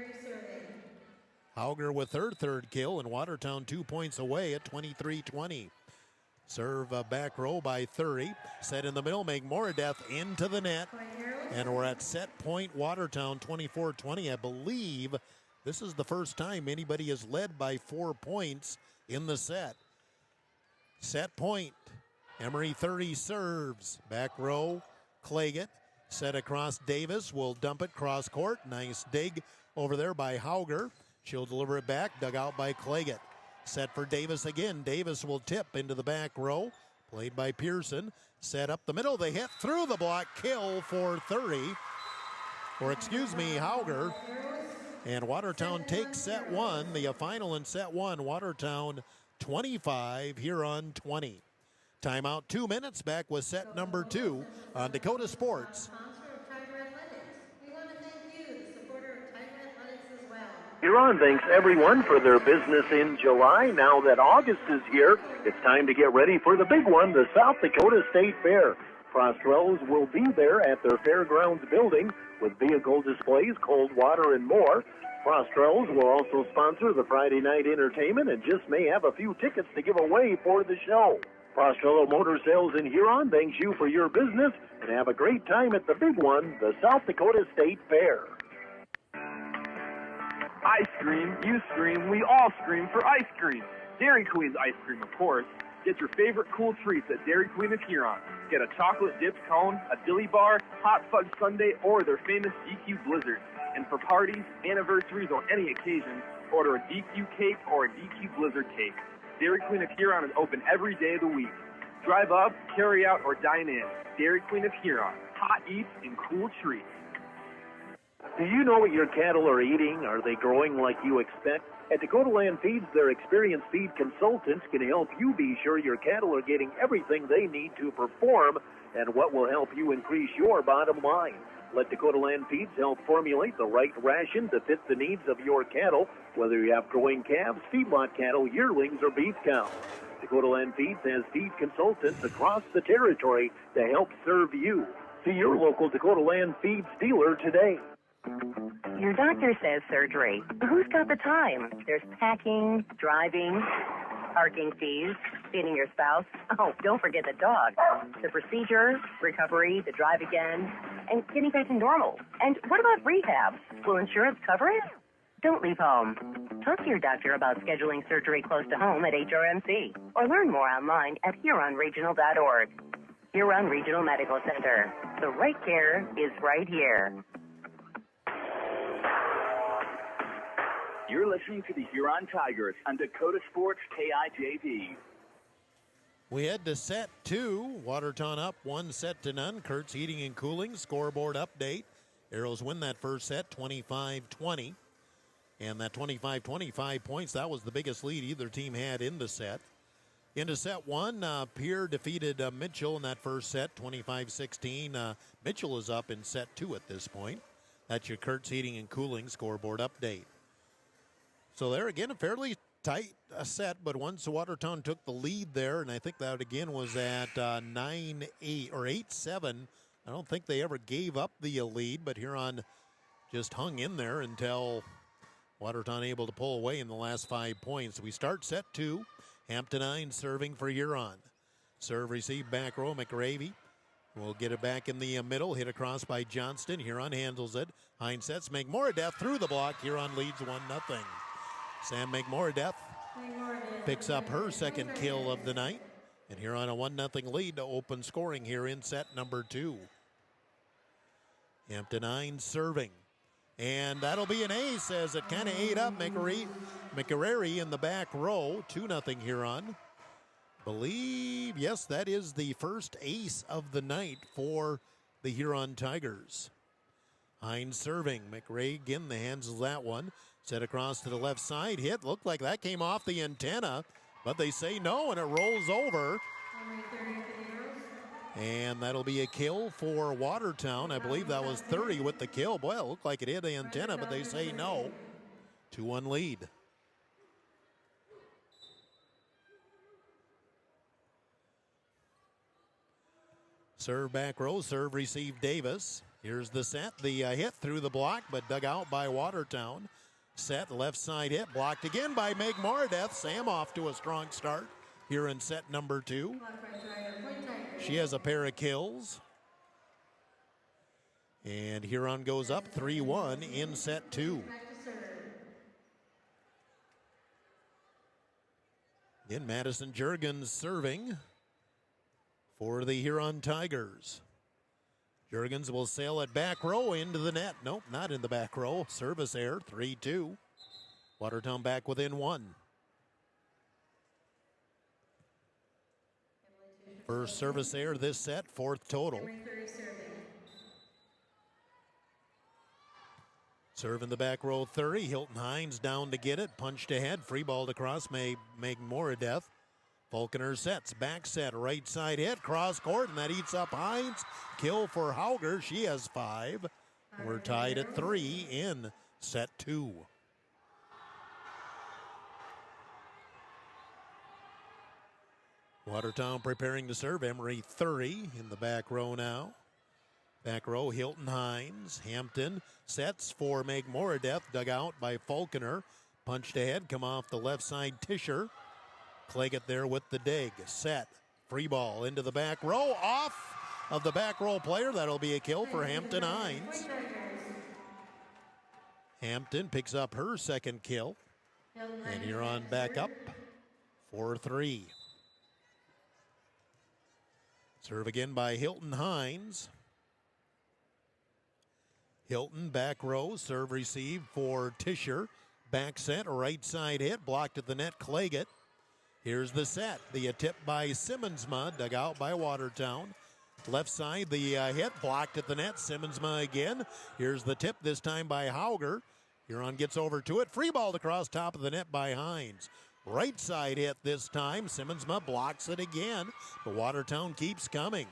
Hauger with her third kill, and Watertown 2 points away at 23-20. Serve back row by 30. Set in the middle, Megmoradeth into the net. And we're at set point Watertown 24-20. I believe this is the first time anybody has led by 4 points in the set. Set point. Emery 30 serves. Back row, Claggett. Set across Davis. Will dump it cross court. Nice dig over there by Hauger. She'll deliver it back. Dug out by Claggett. Set for Davis again. Davis will tip into the back row. Played by Pearson. Set up the middle. They hit through the block. Kill for 30. Hauger. And Watertown takes set one. The final in set one. Watertown 25, Huron 20. Timeout 2 minutes. Back with set number 2 on Dakota Sports. Huron thanks everyone for their business in July. Now that August is here, it's time to get ready for the big one, the South Dakota State Fair. Prostrells will be there at their fairgrounds building with vehicle displays, cold water, and more. Prostrells will also sponsor the Friday night entertainment and just may have a few tickets to give away for the show. Prostrello Motor Sales in Huron thanks you for your business and have a great time at the big one, the South Dakota State Fair. I scream, you scream, we all scream for ice cream. Dairy Queen's ice cream, of course. Get your favorite cool treats at Dairy Queen of Huron. Get a chocolate dipped cone, a dilly bar, hot fudge sundae, or their famous DQ Blizzard. And for parties, anniversaries, or any occasion, order a DQ cake or a DQ Blizzard cake. Dairy Queen of Huron is open every day of the week. Drive up, carry out, or dine in. Dairy Queen of Huron. Hot eats and cool treats. Do you know what your cattle are eating? Are they growing like you expect? At Dakota Land Feeds, their experienced feed consultants can help you be sure your cattle are getting everything they need to perform and what will help you increase your bottom line. Let Dakota Land Feeds help formulate the right ration to fit the needs of your cattle, whether you have growing calves, feedlot cattle, yearlings, or beef cows. Dakota Land Feeds has feed consultants across the territory to help serve you. See your local Dakota Land Feeds dealer today. Your doctor says surgery. Who's got the time? There's packing, driving, parking fees, feeding your spouse. Oh, don't forget the dog. The procedure, recovery, the drive again, and getting back to normal. And what about rehab? Will insurance cover it? Don't leave home. Talk to your doctor about scheduling surgery close to home at HRMC or learn more online at HuronRegional.org. Huron Regional Medical Center. The right care is right here. You're listening to the Huron Tigers on Dakota Sports KIJV. We head to set 2. Watertown up 1-0. Kurtz Heating and Cooling scoreboard update. Arrows win that first set 25-20. And that 25-25 points, that was the biggest lead either team had in the set. Into set 1, Pierre defeated Mitchell in that first set 25-16. Mitchell is up in set 2 at this point. That's your Kurtz Heating and Cooling scoreboard update. So there again, a fairly tight set, but once Watertown took the lead there, and I think that again was at 9-8 or 8-7. I don't think they ever gave up the lead, but Huron just hung in there until Watertown able to pull away in the last 5 points. We start set 2. Hampton Hines serving for Huron. Serve receive back row, McRavey. will get it back in the middle. Hit across by Johnston. Huron handles it. Hines sets. McMoradeath through the block. Huron leads 1-0. Sam McMoradeath picks up her second kill of the night. And Huron a 1-0 lead to open scoring here in set number 2. Hampton Hines serving. And that'll be an ace as it kind of ate up McCarary in the back row. 2-0 Huron. Believe, yes, that is the first ace of the night for the Huron Tigers. Hines serving. McRae again handles that one. Set across to the left side. Hit. Looked like that came off the antenna, but they say no, and it rolls over. And that'll be a kill for Watertown. I believe that was 30 with the kill. Boy, it looked like it hit the antenna, but they say no. 2-1 lead. Serve back row, serve receive Davis. Here's the set, the hit through the block, but dug out by Watertown. Set, left side hit, blocked again by McMoradeath. Sam off to a strong start here in set number 2. She has a pair of kills. And Huron goes up 3-1 in set 2. Again, Madison Juergens serving for the Huron Tigers. Juergens will sail it back row into the net. Nope, not in the back row. Service error, 3-2. Watertown back within 1. First service error this set, 4th total. Serve in the back row, 30. Hilton Hines down to get it. Punched ahead. Free ball across. McMoradeath. Falconer sets. Back set. Right side hit. Cross court. And that eats up Hines. Kill for Hauger. She has 5. We're tied at 3 in set 2. Watertown preparing to serve. Emery 30 in the back row now. Back row, Hilton Hines. Hampton sets for McMoradeath. Dug out by Falconer. Punched ahead. Come off the left side, Tischer. Claggett there with the dig. Set. Free ball into the back row. Off of the back row player. That'll be a kill for Hampton Hines. Hampton picks up her second kill. And Huron back up 4-3. Serve again by Hilton Hines. Hilton back row, serve receive for Tischer. Back set, right side hit, blocked at the net, Claggett. Here's the set, the tip by Simmonsma, dug out by Watertown. Left side, the hit, blocked at the net, Simmonsma again. Here's the tip, this time by Hauger. Huron gets over to it, free balled across top of the net by Hines. Right side hit this time, Simmonsma blocks it again, but Watertown keeps coming.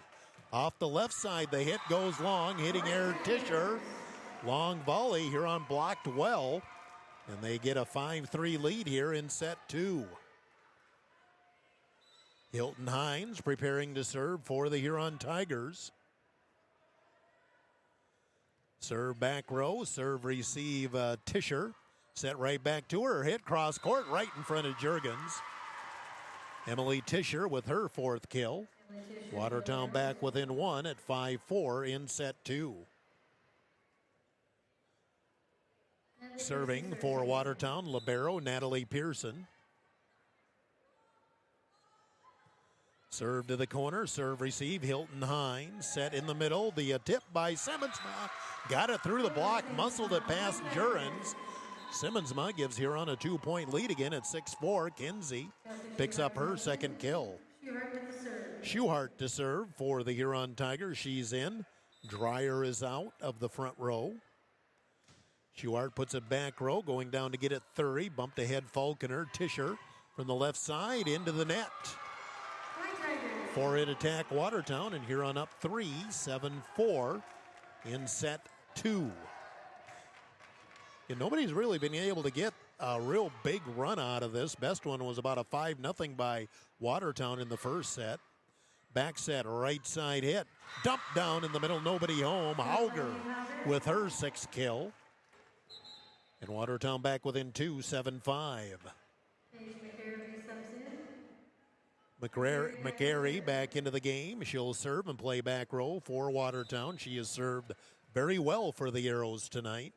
Off the left side, the hit goes long, hitting air Tischer. Long volley, Huron blocked well, and they get a 5-3 lead here in set 2. Hilton Hines preparing to serve for the Huron Tigers. Serve back row, serve receive Tischer. Set right back to her, hit cross court right in front of Juergens. Emily Tischer with her 4th kill. Watertown back within 1 at 5-4 in set 2. Serving for Watertown, libero Natalie Pearson. Serve to the corner, serve receive, Hilton Hines. Set in the middle, the tip by Simmonsma. Got it through the block, muscled it past Juergens. Simmonsma gives Huron a 2-point lead again at 6-4. Kinsey picks up her second kill. Schuhart to serve for the Huron Tigers. She's in. Dreyer is out of the front row. Schuhart puts it back row, going down to get it 30. Bumped ahead Falconer. Tischer from the left side into the net. 4-hit attack Watertown, and Huron up 3, 7-4 in set 2. And nobody's really been able to get a real big run out of this. Best one was about a 5-0 by Watertown in the first set. Back set, right side hit. Dumped down in the middle, nobody home. Hauger with her 6th kill. And Watertown back within 2, 7-5. McGarry back into the game. She'll serve and play back row for Watertown. She has served very well for the Arrows tonight.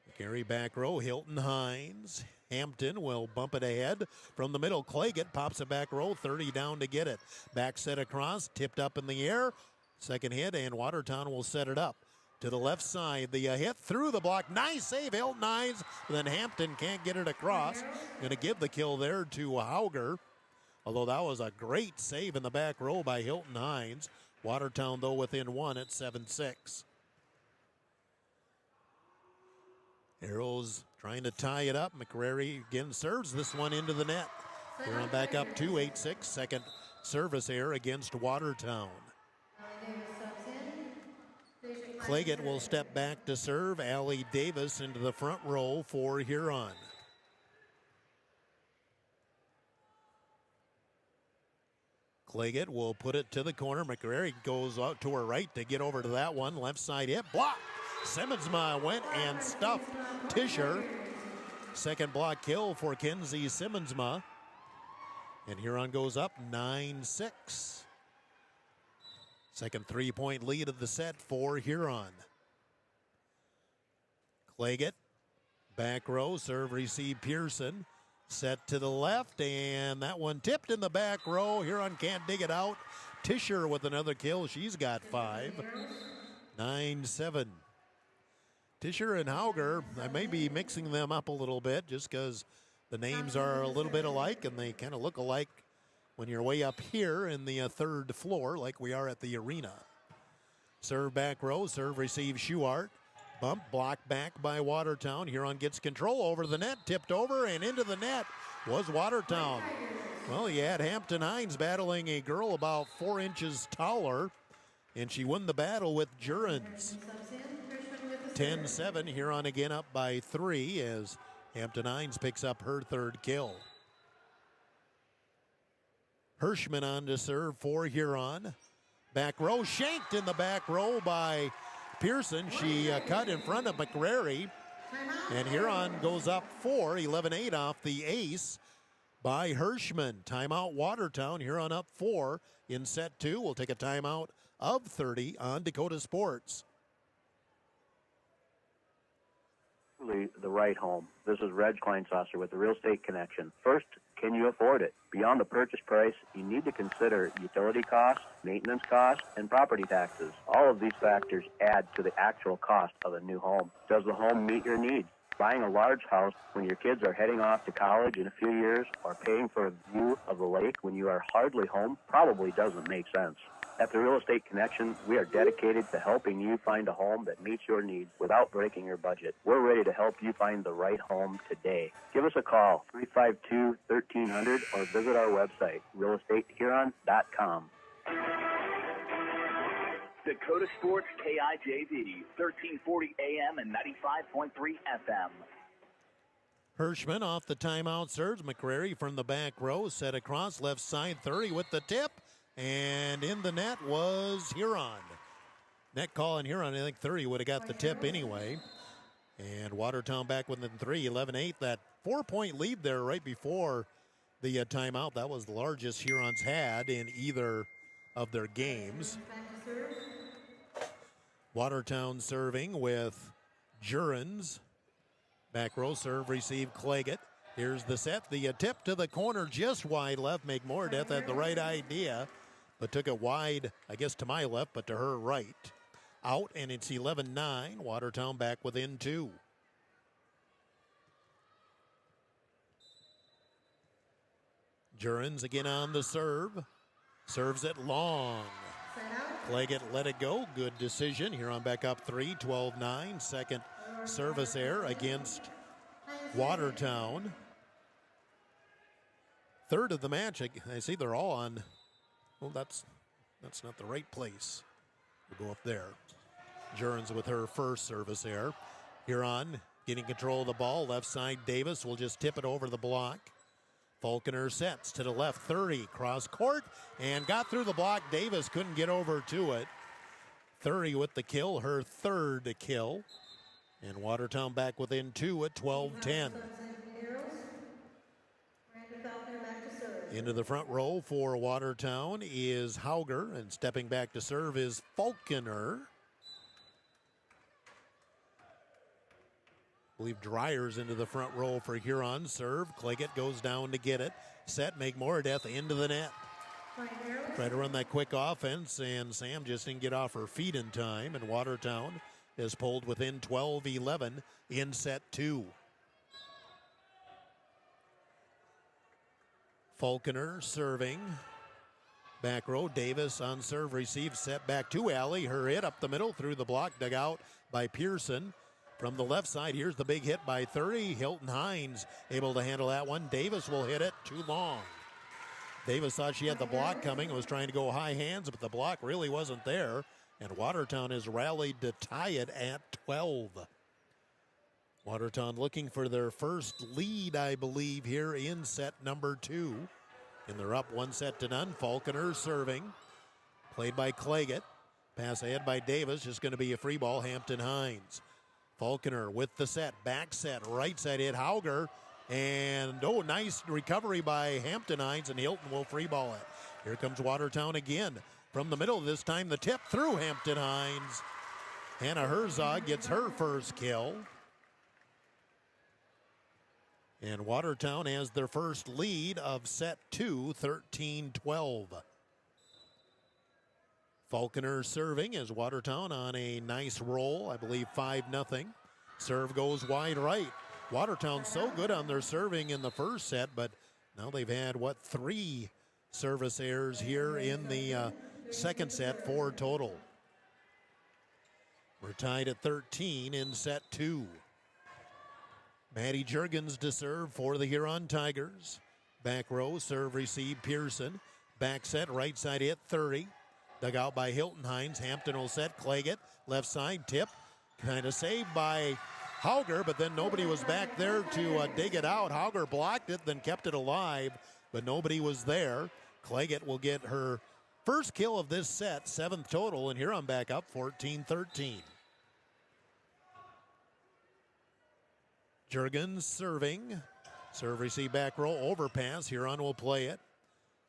McGarry back row. Hilton Hines. Hampton will bump it ahead from the middle. Claggett pops it back row. 30 down to get it. Back set across. Tipped up in the air. Second hit, and Watertown will set it up. To the left side, the hit through the block. Nice save, Hilton Hines. Then Hampton can't get it across. Going to give the kill there to Hauger. Although that was a great save in the back row by Hilton Hines. Watertown, though, within one at 7-6. Arrows trying to tie it up. McCrary again serves this one into the net. They're on back up 2-8-6. Second service error against Watertown. Claggett will step back to serve. Allie Davis into the front row for Huron. Claggett will put it to the corner. McCrary goes out to her right to get over to that one. Left side hit. Block. Simmonsma went and stuffed Tischer. Second block kill for Kenzie Simmonsma. And Huron goes up 9-6. Second three-point lead of the set for Huron. Claggett, back row, serve, receive Pearson. Set to the left, and that one tipped in the back row. Huron can't dig it out. Tischer with another kill. She's got 5. 9-7. Tischer and Hauger, I may be mixing them up a little bit just because the names are a little bit alike, and they kind of look alike when you're way up here in the third floor like we are at the arena. Serve back row, serve receive Schuart. Bump blocked back by Watertown. Huron gets control over the net, tipped over and into the net was Watertown. Well, you had Hampton Hines battling a girl about 4 inches taller, and she won the battle with Jurens. 10-7, Huron again up by 3 as Hampton Hines picks up her third kill. Hirschman on to serve for Huron. Back row, shanked in the back row by Pearson. She cut in front of McCrary. And Huron goes up 4, 11-8 off the ace by Hirschman. Timeout Watertown. Huron up 4 in set 2. We'll take a timeout of 30 on Dakota Sports. The right home. This is Reg Kleinsasser with the Real Estate Connection. First, can you afford it? Beyond the purchase price, you need to consider utility costs, maintenance costs, and property taxes. All of these factors add to the actual cost of a new home. Does the home meet your needs? Buying a large house when your kids are heading off to college in a few years or paying for a view of the lake when you are hardly home probably doesn't make sense. At the Real Estate Connection, we are dedicated to helping you find a home that meets your needs without breaking your budget. We're ready to help you find the right home today. Give us a call, 352-1300, or visit our website, realestatehuron.com. Dakota Sports KIJV, 1340 AM and 95.3 FM. Hirschman off the timeout serves. McCrary from the back row, set across left side, 30 with the tip. And in the net was Huron. Net call on Huron. I think 30 would have got the tip anyway. And Watertown back within 3, 11-8. That 4-point lead there right before the timeout. That was the largest Hurons had in either of their games. Watertown serving with Jurens. Back row serve, receive Claggett. Here's the set. The tip to the corner just wide left. McMordeath had the right idea, but took it wide, I guess, to my left, but to her right. Out, and it's 11-9. Watertown back within 2. Jurens again on the serve. Serves it long. Claggett let it go. Good decision. Huron back up 3, 12-9. Second service error against Watertown. Third of the match. I see they're all on. Well, that's not the right place. We'll go up there. Jurens with her first service error. Huron getting control of the ball. Left side, Davis will just tip it over the block. Falconer sets to the left, 30, cross court, and got through the block. Davis couldn't get over to it. 30 with the kill, her third kill. And Watertown back within 2 at 12-10. Into the front row for Watertown is Hauger, and stepping back to serve is Falconer. I believe Dryer's into the front row for Huron. Serve, Claggett goes down to get it. Set, make more death into the net. Try to run that quick offense, and Sam just didn't get off her feet in time, and Watertown is pulled within 12-11 in set 2. Falconer serving. Back row, Davis on serve, receive, set back to Alley. Her hit up the middle, through the block, dug out by Pearson. From the left side, here's the big hit by 30. Hilton Hines able to handle that one. Davis will hit it too long. Davis thought she had the block coming and was trying to go high hands, but the block really wasn't there. And Watertown has rallied to tie it at 12. Watertown looking for their first lead, I believe, here in set number 2. And they're up 1-0. Falconer serving. Played by Claggett. Pass ahead by Davis. Just going to be a free ball, Hampton Hines. Falconer with the set. Back set. Right side hit Hauger. And, nice recovery by Hampton Hines, and Hilton will free ball it. Here comes Watertown again. From the middle this time, the tip through Hampton Hines. Hannah Herzog gets her first kill. And Watertown has their first lead of set 2, 13-12. Falconer serving as Watertown on a nice roll, I believe 5-0. Serve goes wide right. Watertown so good on their serving in the first set, but now they've had, 3 service errors here in the second set, 4 total. We're tied at 13 in set 2. Maddie Juergens to serve for the Huron Tigers. Back row, serve, receive, Pearson. Back set, right side hit, 30. Dug out by Hilton Hines. Hampton will set, Claggett. Left side, tip. Kind of saved by Hauger, but then nobody was back there to dig it out. Hauger blocked it, then kept it alive, but nobody was there. Claggett will get her first kill of this set, 7th total, and Huron back up 14-13. Juergens serving. Serve, receive, back row, overpass. Huron will play it.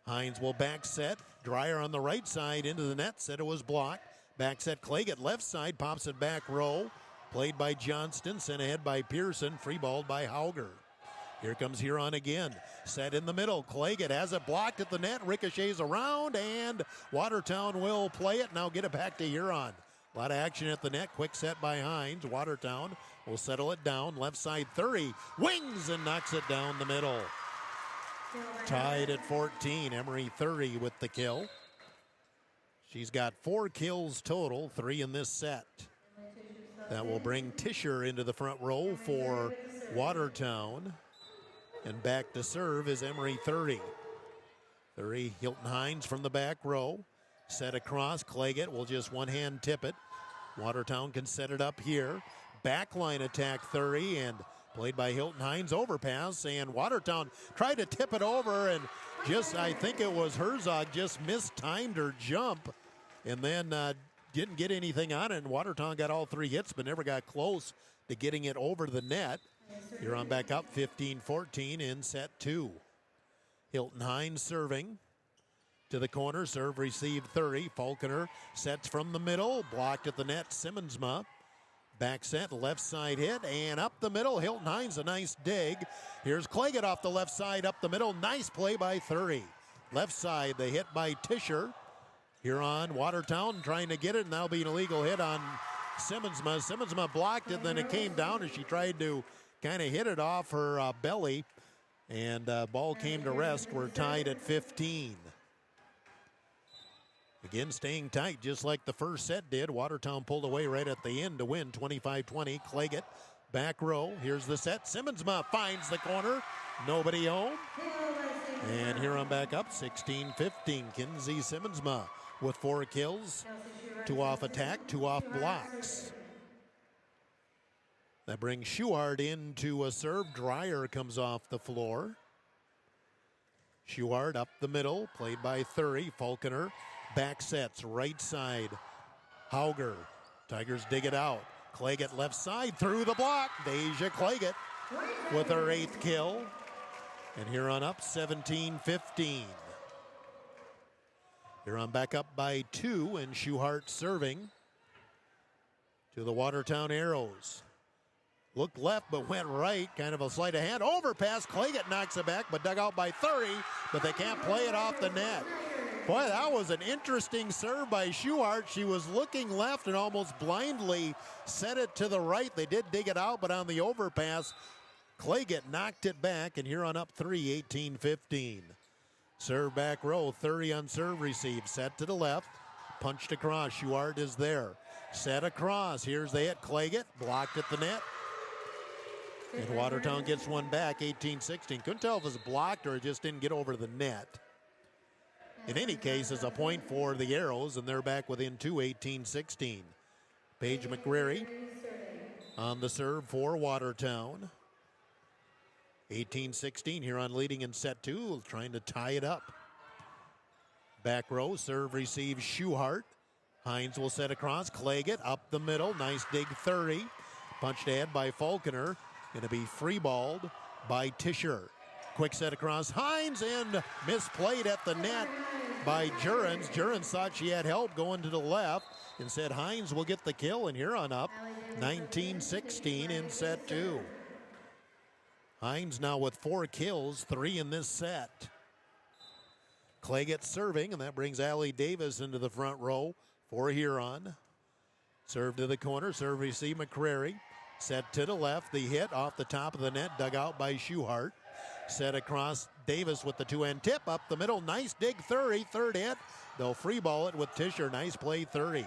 Hines will back set. Dreyer on the right side into the net. Said it was blocked. Back set, Claggett left side, pops it back row. Played by Johnston, sent ahead by Pearson, free balled by Hauger. Here comes Huron again. Set in the middle. Claggett has it blocked at the net, ricochets around, and Watertown will play it. Now get it back to Huron. A lot of action at the net. Quick set by Hines. Watertown will settle it down. Left side 30. Wings and knocks it down the middle. Tied at 14. Emery 30 with the kill. She's got 4 kills total, 3 in this set. That will bring Tischer into the front row for Watertown. And back to serve is Emery 30. 30, Hilton Hines from the back row. Set across, Claggett will just one-hand tip it. Watertown can set it up here. Backline attack 30, and played by Hilton Hines, overpass, and Watertown tried to tip it over, and just, I think it was Herzog, just mistimed her jump, and then didn't get anything on it, and Watertown got all 3 hits, but never got close to getting it over the net. Huron back up 15-14 in set 2. Hilton Hines serving to the corner, serve, receive 30. Falconer sets from the middle, blocked at the net, Simmonsma. Back set, left side hit, and up the middle, Hilton Hines, a nice dig. Here's Claggett off the left side, up the middle, nice play by 30. Left side, the hit by Tischer. Huron, Watertown trying to get it, and that'll be an illegal hit on Simmonsma. Simmonsma blocked it, then it came down as she tried to kind of hit it off her belly, and ball came to rest. We're tied at 15. Again, staying tight just like the first set did. Watertown pulled away right at the end to win 25-20. Claggett, back row. Here's the set. Simmonsma finds the corner. Nobody home. And Huron back up 16-15. Kinsey Simmonsma with 4 kills. 2 off attack, 2 off blocks. That brings Schuhart into a serve. Dreyer comes off the floor. Schuhart up the middle, played by 30. Falconer back sets, right side. Hauger. Tigers dig it out. Claggett left side through the block. Deja Claggett with her 8th kill. And Huron up 17-15. Huron back up by 2, and Schuhart serving to the Watertown Arrows. Looked left but went right, kind of a sleight of hand. Overpass, Claggett knocks it back, but dug out by 30, but they can't play it off the net. Boy, that was an interesting serve by Schuhart. She was looking left and almost blindly set it to the right. They did dig it out, but on the overpass, Claggett knocked it back, and Huron up 3, 18-15. Serve back row, 30 on serve receive. Set to the left, punched across. Schuhart is there. Set across. Here's the hit. Claggett blocked at the net. And Watertown gets one back, 18-16. Couldn't tell if it was blocked or it just didn't get over the net. In any case, it's a point for the Arrows, and they're back within 2, 18-16. Paige McCreary on the serve for Watertown. 18-16, Huron leading in set 2, trying to tie it up. Back row, serve receive Schuhart. Hines will set across. Claggett up the middle. Nice dig 30. Punched ahead by Falconer. Going to be free-balled by Tischer. Quick set across Hines and misplayed at the net by Jurens. Jurens thought she had help going to the left and said Hines will get the kill, and Huron up 19-16 in set 2. Hines now with 4 kills, 3 in this set. Claggett serving, and that brings Allie Davis into the front row for Huron. Serve to the corner, serve receive McCreary. Set to the left, the hit off the top of the net, dug out by Schuhart. Set across Davis with the 2-end tip up the middle. Nice dig 30, third hit. They'll free ball it with Tischer. Nice play 30.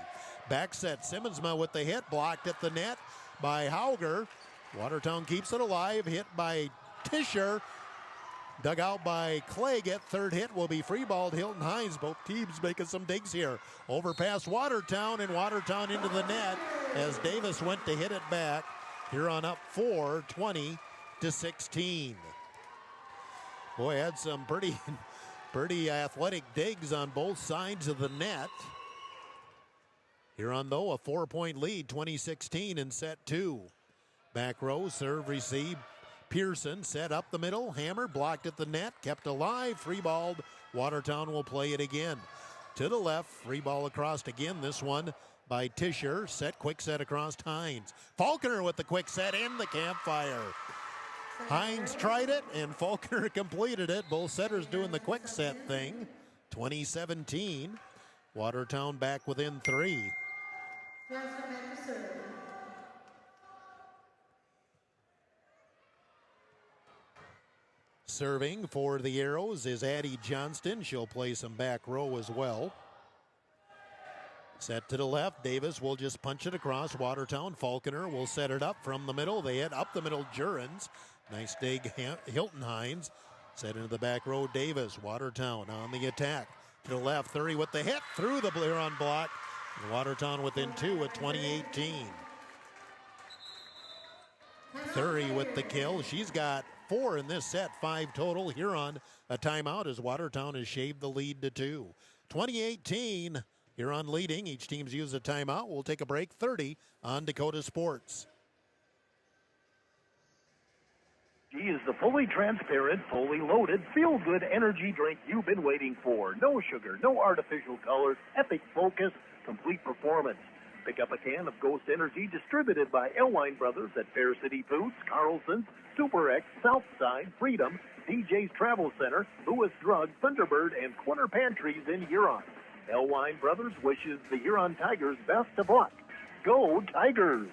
Back set, Simmonsma with the hit, blocked at the net by Hauger. Watertown keeps it alive, hit by Tischer. Dug out by Claggett. Third hit will be free-balled. Hilton Hines. Both teams making some digs here. Overpass Watertown, and Watertown into the net as Davis went to hit it back. Huron up 4, 20-16. Boy, had some pretty athletic digs on both sides of the net. Huron, though, a 4-point lead, 20-16 in set 2. Back row, serve, receive. Pearson set up the middle, hammer, blocked at the net, kept alive, free-balled. Watertown will play it again. To the left, free ball across again, this one by Tischer. Set, quick set across Hines. Falconer with the quick set in the campfire. Hines tried it, and Falconer completed it. Both setters doing the quick set thing. 2017, Watertown back within 3. Serving for the Arrows is Addie Johnston. She'll play some back row as well. Set to the left. Davis will just punch it across. Watertown. Falconer will set it up from the middle. They hit up the middle. Jurens. Nice dig. Hilton Hines. Set into the back row. Davis. Watertown on the attack. To the left. 30 with the hit through the Huron block. And Watertown within 2 at 2018. 30 with the kill. She's got 4 in this set, 5 total. Huron a timeout as Watertown has shaved the lead to 2. 2018, Huron leading. Each team's used a timeout. We'll take a break. 30 on Dakota Sports. G is the fully transparent, fully loaded, feel-good energy drink you've been waiting for. No sugar, no artificial colors, epic focus, complete performance. Pick up a can of Ghost Energy distributed by Elwine Brothers at Fair City Foods, Carlson's, Super X, Southside, Freedom, DJ's Travel Center, Lewis Drug, Thunderbird, and Corner Pantries in Huron. Elwine Brothers wishes the Huron Tigers best of luck. Go Tigers!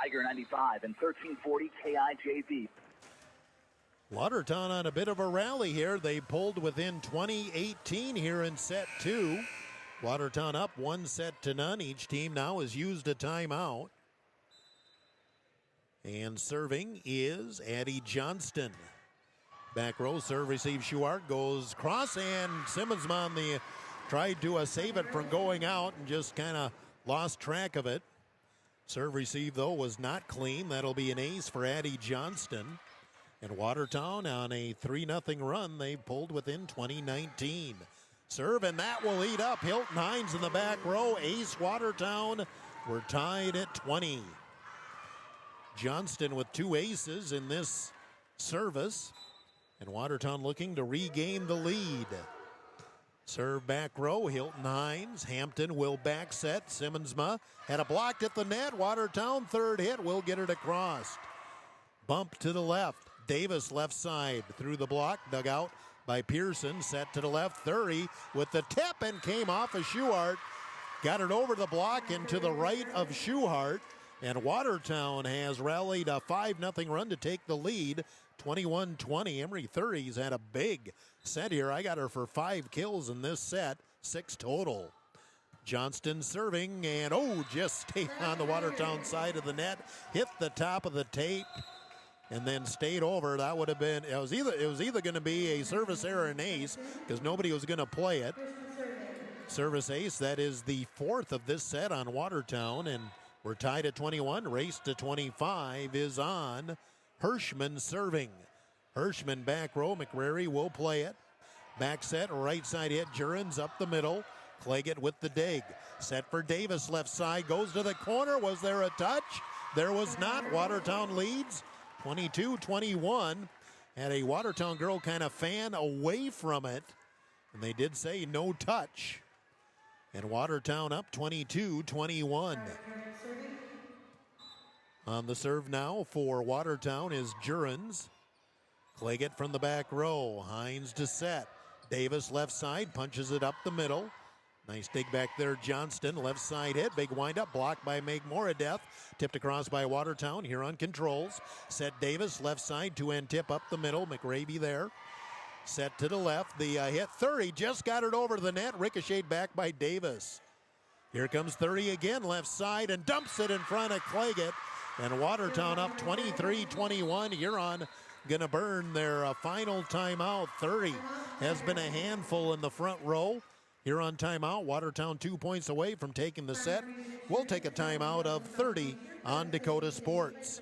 Tiger 95 and 1340 KIJV. Watertown on a bit of a rally here. They pulled within 20-18 here in set 2. Watertown up 1-0. Each team now has used a timeout. And serving is Addie Johnston. Back row, serve, receive, Schuhart goes cross, and Simmonsma tried to save it from going out and just kind of lost track of it. Serve receive, though, was not clean. That'll be an ace for Addie Johnston. And Watertown on a 3-0 run. They pulled within 20-19. Serve, and that will eat up. Hilton Hines in the back row. Ace Watertown. We're tied at 20. Johnston with 2 aces in this service. And Watertown looking to regain the lead. Serve back row, Hilton Hines. Hampton will back set. Simmonsma had a blocked at the net. Watertown third hit will get it across. Bump to the left. Davis left side through the block. Dug out by Pearson. Set to the left. 30 with the tip and came off of Schuhart. Got it over the block and to the right of Schuhart. And Watertown has rallied a 5-0 run to take the lead. 21-20. Emery 30's had a big set here. I got her for 5 kills in this set, 6 total. Johnston serving, and just stayed on the Watertown side of the net. Hit the top of the tape, and then stayed over. That would have been, it was either going to be a service error or an ace, because nobody was going to play it. Service ace, that is the 4th of this set on Watertown, and we're tied at 21. Race to 25 is on. Hirschman serving. Hirschman back row. McRary will play it. Back set, right side hit. Jurens up the middle. Claggett with the dig. Set for Davis, left side. Goes to the corner. Was there a touch? There was not. Watertown leads 22-21. Had a Watertown girl kind of fan away from it. And they did say no touch. And Watertown up 22-21. On the serve now for Watertown is Jurens. Claggett from the back row. Hines to set. Davis left side, punches it up the middle. Nice dig back there, Johnston. Left side hit, big windup, blocked by Meg Moradeth. Tipped across by Watertown. Huron controls. Set Davis, left side, 2-end tip up the middle. McRaby there. Set to the left, the hit 30, just got it over the net. Ricocheted back by Davis. Here comes 30 again, left side, and dumps it in front of Claggett. And Watertown up 23-21. Huron gonna burn their final timeout. 30 has been a handful in the front row. Huron timeout. Watertown 2 points away from taking the set. We'll take a timeout of 30 on Dakota Sports.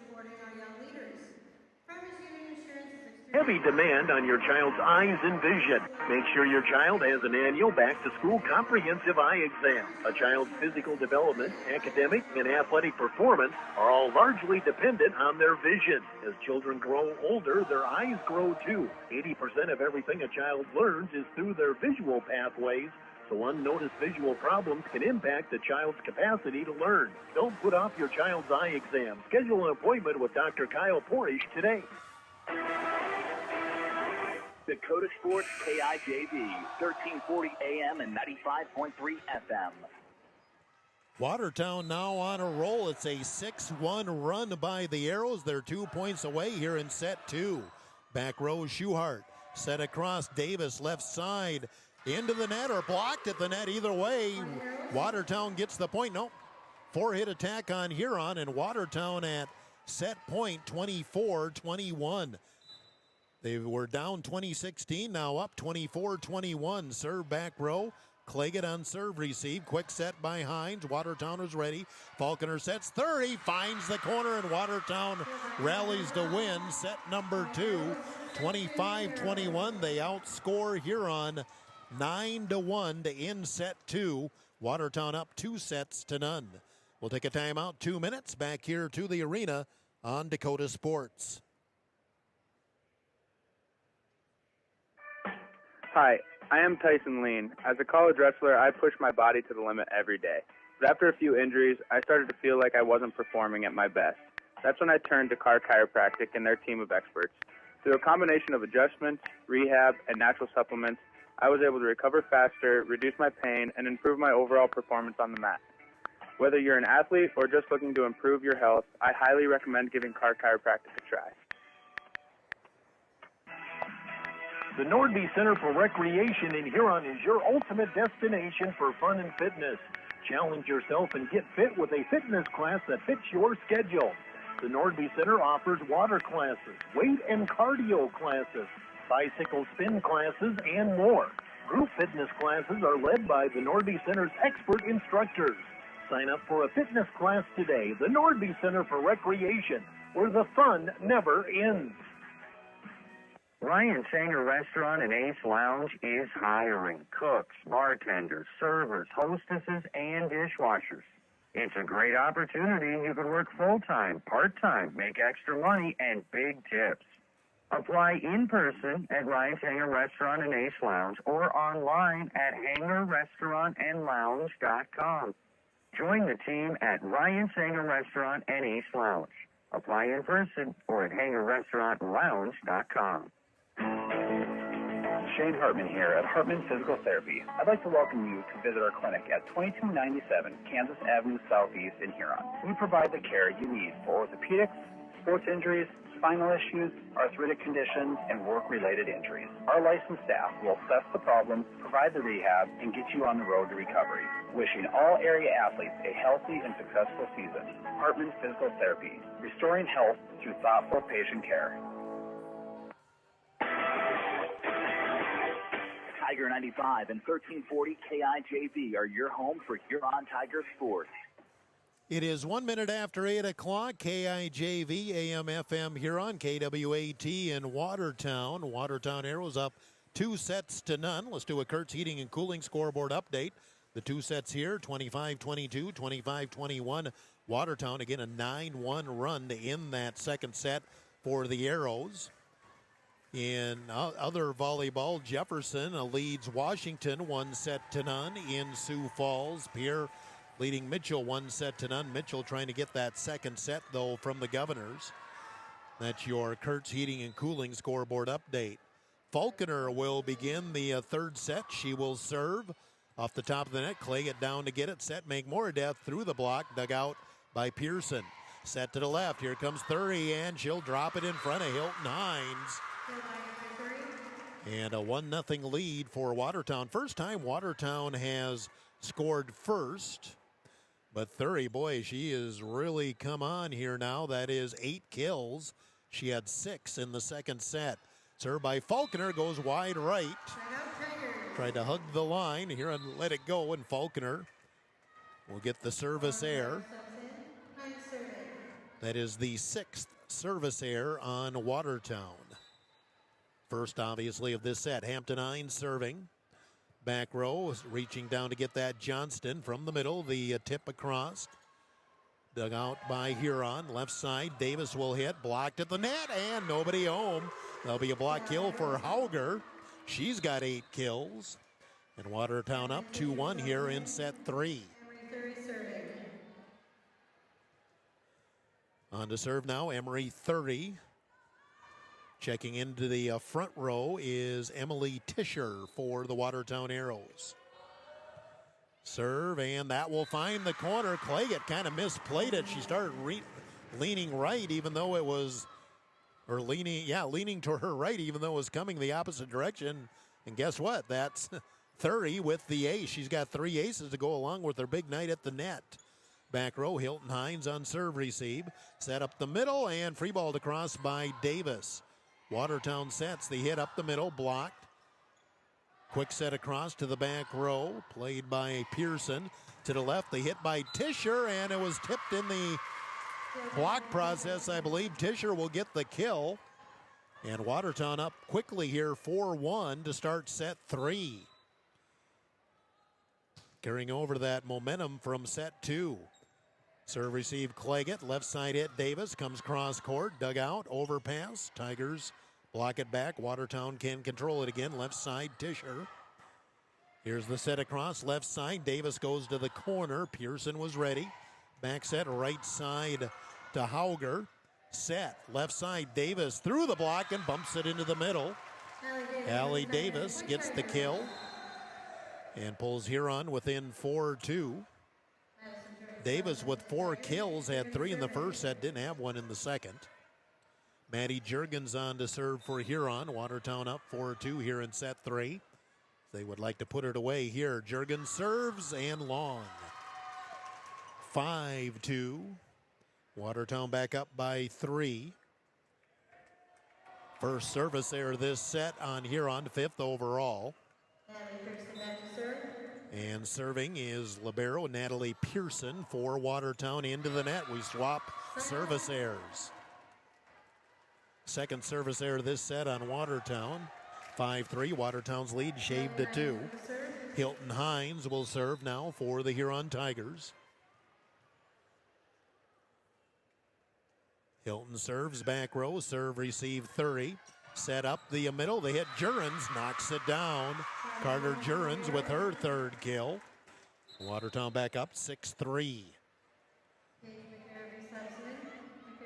Heavy demand on your child's eyes and vision. Make sure your child has an annual back-to-school comprehensive eye exam. A child's physical development, academic, and athletic performance are all largely dependent on their vision. As children grow older, their eyes grow too. 80% of everything a child learns is through their visual pathways, so unnoticed visual problems can impact the child's capacity to learn. Don't put off your child's eye exam. Schedule an appointment with Dr. Kyle Porish today. Dakota Sports KIJV, 1340 AM and 95.3 FM. Watertown now on a roll. It's a 6-1 run by the Arrows. They're 2 points away here in set 2. Back row, Schuhart. Set across Davis, left side. Into the net or blocked at the net. Either way, Watertown gets the point. Nope. 4-hit attack on Huron, and Watertown at set point 24-21. They were down 2016, now up 24-21. Serve back row. Claggett on serve receive. Quick set by Hines. Watertown is ready. Falconer sets 30. Finds the corner, and Watertown rallies to win. Set number 2. 25-21. They outscore Huron 9-1 to end set 2. Watertown up 2-0. We'll take a timeout, 2 minutes. Back here to the arena on Dakota Sports. Hi, I am Tyson Lean. As a college wrestler, I push my body to the limit every day. But after a few injuries, I started to feel like I wasn't performing at my best. That's when I turned to Carr Chiropractic and their team of experts. Through a combination of adjustments, rehab, and natural supplements, I was able to recover faster, reduce my pain, and improve my overall performance on the mat. Whether you're an athlete or just looking to improve your health, I highly recommend giving Carr Chiropractic a try. The Nordby Center for Recreation in Huron is your ultimate destination for fun and fitness. Challenge yourself and get fit with a fitness class that fits your schedule. The Nordby Center offers water classes, weight and cardio classes, bicycle spin classes, and more. Group fitness classes are led by the Nordby Center's expert instructors. Sign up for a fitness class today. The Nordby Center for Recreation, where the fun never ends. Ryan Sanger Restaurant and Ace Lounge is hiring cooks, bartenders, servers, hostesses, and dishwashers. It's a great opportunity. You can work full-time, part-time, make extra money, and big tips. Apply in person at Ryan's Hangar Restaurant and Ace Lounge or online at hangarrestaurantandlounge.com. Join the team at Ryan's Hangar Restaurant and Ace Lounge. Apply in person or at hangarrestaurantlounge.com. Shane Hartman here at Hartman Physical Therapy. I'd like to welcome you to visit our clinic at 2297 Kansas Avenue Southeast in Huron. We provide the care you need for orthopedics, sports injuries, spinal issues, arthritic conditions, and work-related injuries. Our licensed staff will assess the problem, provide the rehab, and get you on the road to recovery. Wishing all area athletes a healthy and successful season. Hartman Physical Therapy, restoring health through thoughtful patient care. Tiger 95 and 1340 KIJV are your home for Huron Tiger sports. It is 1 minute after 8 o'clock. KIJV, AM, FM Huron, KWAT in Watertown. Watertown Arrows up 2-0. Let's do a Kurtz Heating and Cooling scoreboard update. The two sets here, 25-22, 25-21. Watertown, again, a 9-1 run to end that second set for the Arrows. In other volleyball, Jefferson leads Washington 1-0 in Sioux Falls. Pierre leading Mitchell 1-0. Mitchell trying to get that second set, though, from the Governors. That's your Kurtz Heating and Cooling scoreboard update. Falconer will begin the third set. She will serve off the top of the net. Clay get down to get it. Set, make more death through the block. Dug out by Pearson. Set to the left. Here comes 30, and she'll drop it in front of Hilton Hines. And a 1-0 lead for Watertown. First time Watertown has scored first. But Thury, boy, she has really come on here now. That is 8 kills. She had 6 in the second set. Served by Falconer, goes wide right. Tried to hug the line here and let it go, and Falconer will get the service error. That is the 6th service error on Watertown. First, obviously, of this set. Hampton Hines serving. Back row, reaching down to get that Johnston from the middle. The tip across. Dug out by Huron. Left side, Davis will hit. Blocked at the net, and nobody home. There'll be a block kill for Hauger. She's got 8 kills. And Watertown up 2-1 here in set 3. On to serve now, Emery 30. Checking into the front row is Emily Tischer for the Watertown Arrows. Serve, and that will find the corner. Claggett kind of misplayed it. She started leaning right, even though it was, or leaning to her right, even though it was coming the opposite direction. And guess what? That's 30 with the ace. She's got 3 aces to go along with her big night at the net. Back row, Hilton Hines on serve receive. Set up the middle, and free balled across by Davis. Watertown sets the hit up the middle, blocked. Quick set across to the back row, played by Pearson. To the left, the hit by Tischer, and it was tipped in the block process. I believe Tischer will get the kill. And Watertown up quickly here, 4-1 to start set 3. Carrying over that momentum from set 2. Serve receive Claggett, left side hit Davis, comes cross court, dug out, overpass. Tigers block it back. Watertown can control it again, left side Tischer. Here's the set across, left side. Davis goes to the corner. Pearson was ready. Back set, right side to Hauger. Set, left side, Davis through the block and bumps it into the middle. Allie Davis gets the kill and pulls Huron within 4-2. Davis with 4 kills, had 3 in the first set, didn't have 1 in the second. Maddie Juergens on to serve for Huron. Watertown up 4-2 here in set 3. They would like to put it away here. Juergens serves and long. 5-2. Watertown back up by 3. First service error this set on Huron, 5th overall. And serving is libero Natalie Pearson for Watertown into the net. We swap service errors. Second service error this set on Watertown. 5-3, Watertown's lead shaved to 2. Hilton Hines will serve now for the Huron Tigers. Hilton serves back row, serve, receive 30. Set up the middle, they hit Jurens, knocks it down. Carter Jurens with her third kill. Watertown back up 6-3.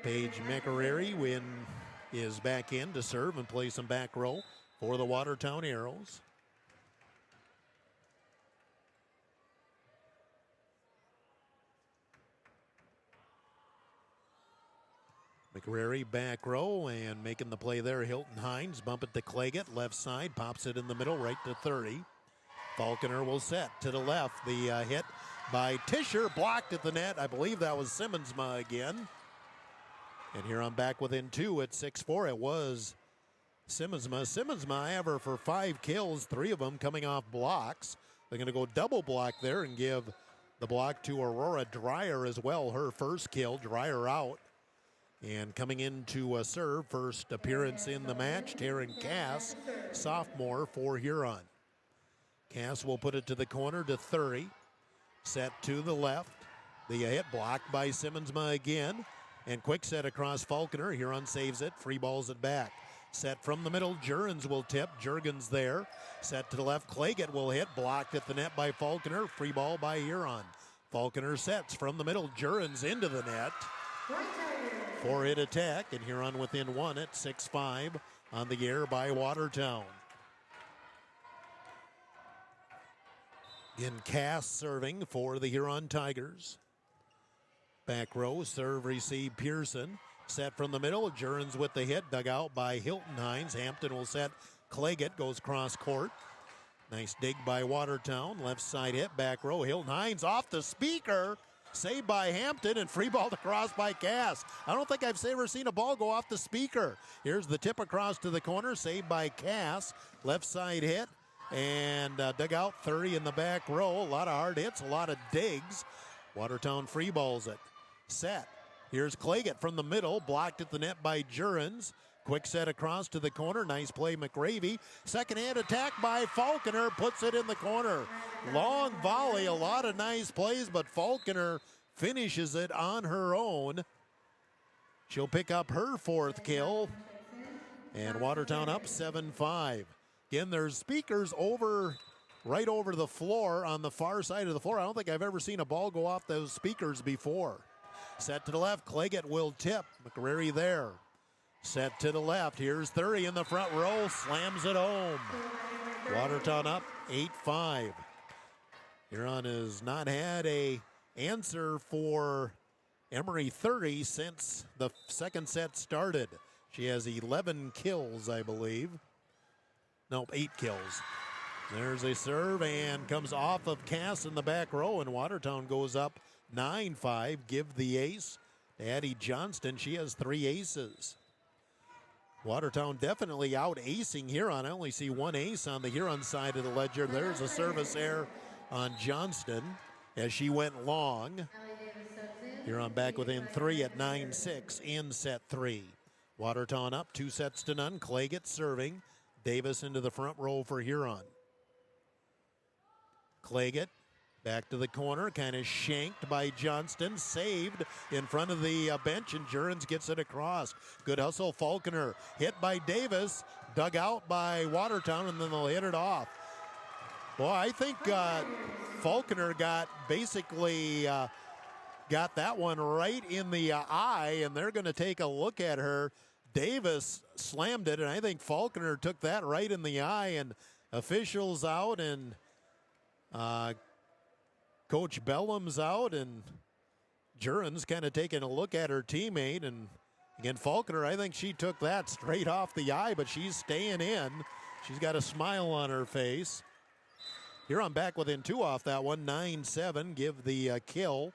Paige McCrary is back in to serve and play some back row for the Watertown Arrows. McCrary back row and making the play there. Hilton Hines bump it to Claggett, left side, pops it in the middle, right to 30. Falconer will set to the left. The hit by Tischer, blocked at the net. I believe that was Simmonsma again. And here I'm back within 2 at 6-4. It was Simmonsma. Simmonsma, however, for 5 kills, 3 of them coming off blocks. They're going to go double block there and give the block to Aurora Dreyer as well. Her first kill, Dreyer out. And coming into a serve, first appearance in the match, Taryn Cass, sophomore for Huron. Cass will put it to the corner to 30. Set to the left. The hit blocked by Simmonsma again. And quick set across Falconer. Huron saves it, free balls it back. Set from the middle, Jurgens will tip. Jurgens there. Set to the left, Claggett will hit. Blocked at the net by Falconer. Free ball by Huron. Falconer sets from the middle, Jurgens into the net. 4-hit attack, and Huron within 1 at 6-5 on the air by Watertown. Again, Cass serving for the Huron Tigers. Back row, serve, receive, Pearson. Set from the middle, Jurgens with the hit, dug out by Hilton Hines. Hampton will set, Claggett goes cross court. Nice dig by Watertown, left side hit, back row, Hilton Hines off the speaker. Saved by Hampton and free ball across by Cass. I don't think I've ever seen a ball go off the speaker. Here's the tip across to the corner, saved by Cass. Left side hit and dug out 30 in the back row. A lot of hard hits, a lot of digs. Watertown free balls it. Set. Here's Claggett from the middle, blocked at the net by Jurgens. Quick set across to the corner. Nice play, McRavy. Second hand attack by Falconer. Puts it in the corner. Long volley. A lot of nice plays, but Falconer finishes it on her own. She'll pick up her 4th kill. And Watertown up 7-5. Again, there's speakers right over the floor on the far side of the floor. I don't think I've ever seen a ball go off those speakers before. Set to the left. Claggett will tip. McCrary there. Set to the left. Here's 30 in the front row. Slams it home. Watertown up 8-5. Huron has not had a answer for Emery 30 since the second set started. She has 11 kills, I believe. Nope, 8 kills. There's a serve and comes off of Cass in the back row, and Watertown goes up 9-5. Give the ace to Addie Johnston. She has 3 aces. Watertown definitely out-acing Huron. I only see 1 ace on the Huron side of the ledger. There's a service error on Johnston as she went long. Huron back within 3 at 9-6 in set 3. Watertown up 2-0. Claggett serving. Davis into the front row for Huron. Claggett back to the corner, kind of shanked by Johnston, saved in front of the bench, and Jurgens gets it across. Good hustle, Falconer, hit by Davis, dug out by Watertown, and then they'll hit it off. Well, I think Falconer got that one right in the eye, and they're going to take a look at her. Davis slammed it, and I think Falconer took that right in the eye, and officials out, and Coach Bellum's out, and Jurgens kind of taking a look at her teammate. And again, Falconer, I think she took that straight off the eye, but she's staying in. She's got a smile on her face. Huron back within 2 off that one, 9-7. Give the kill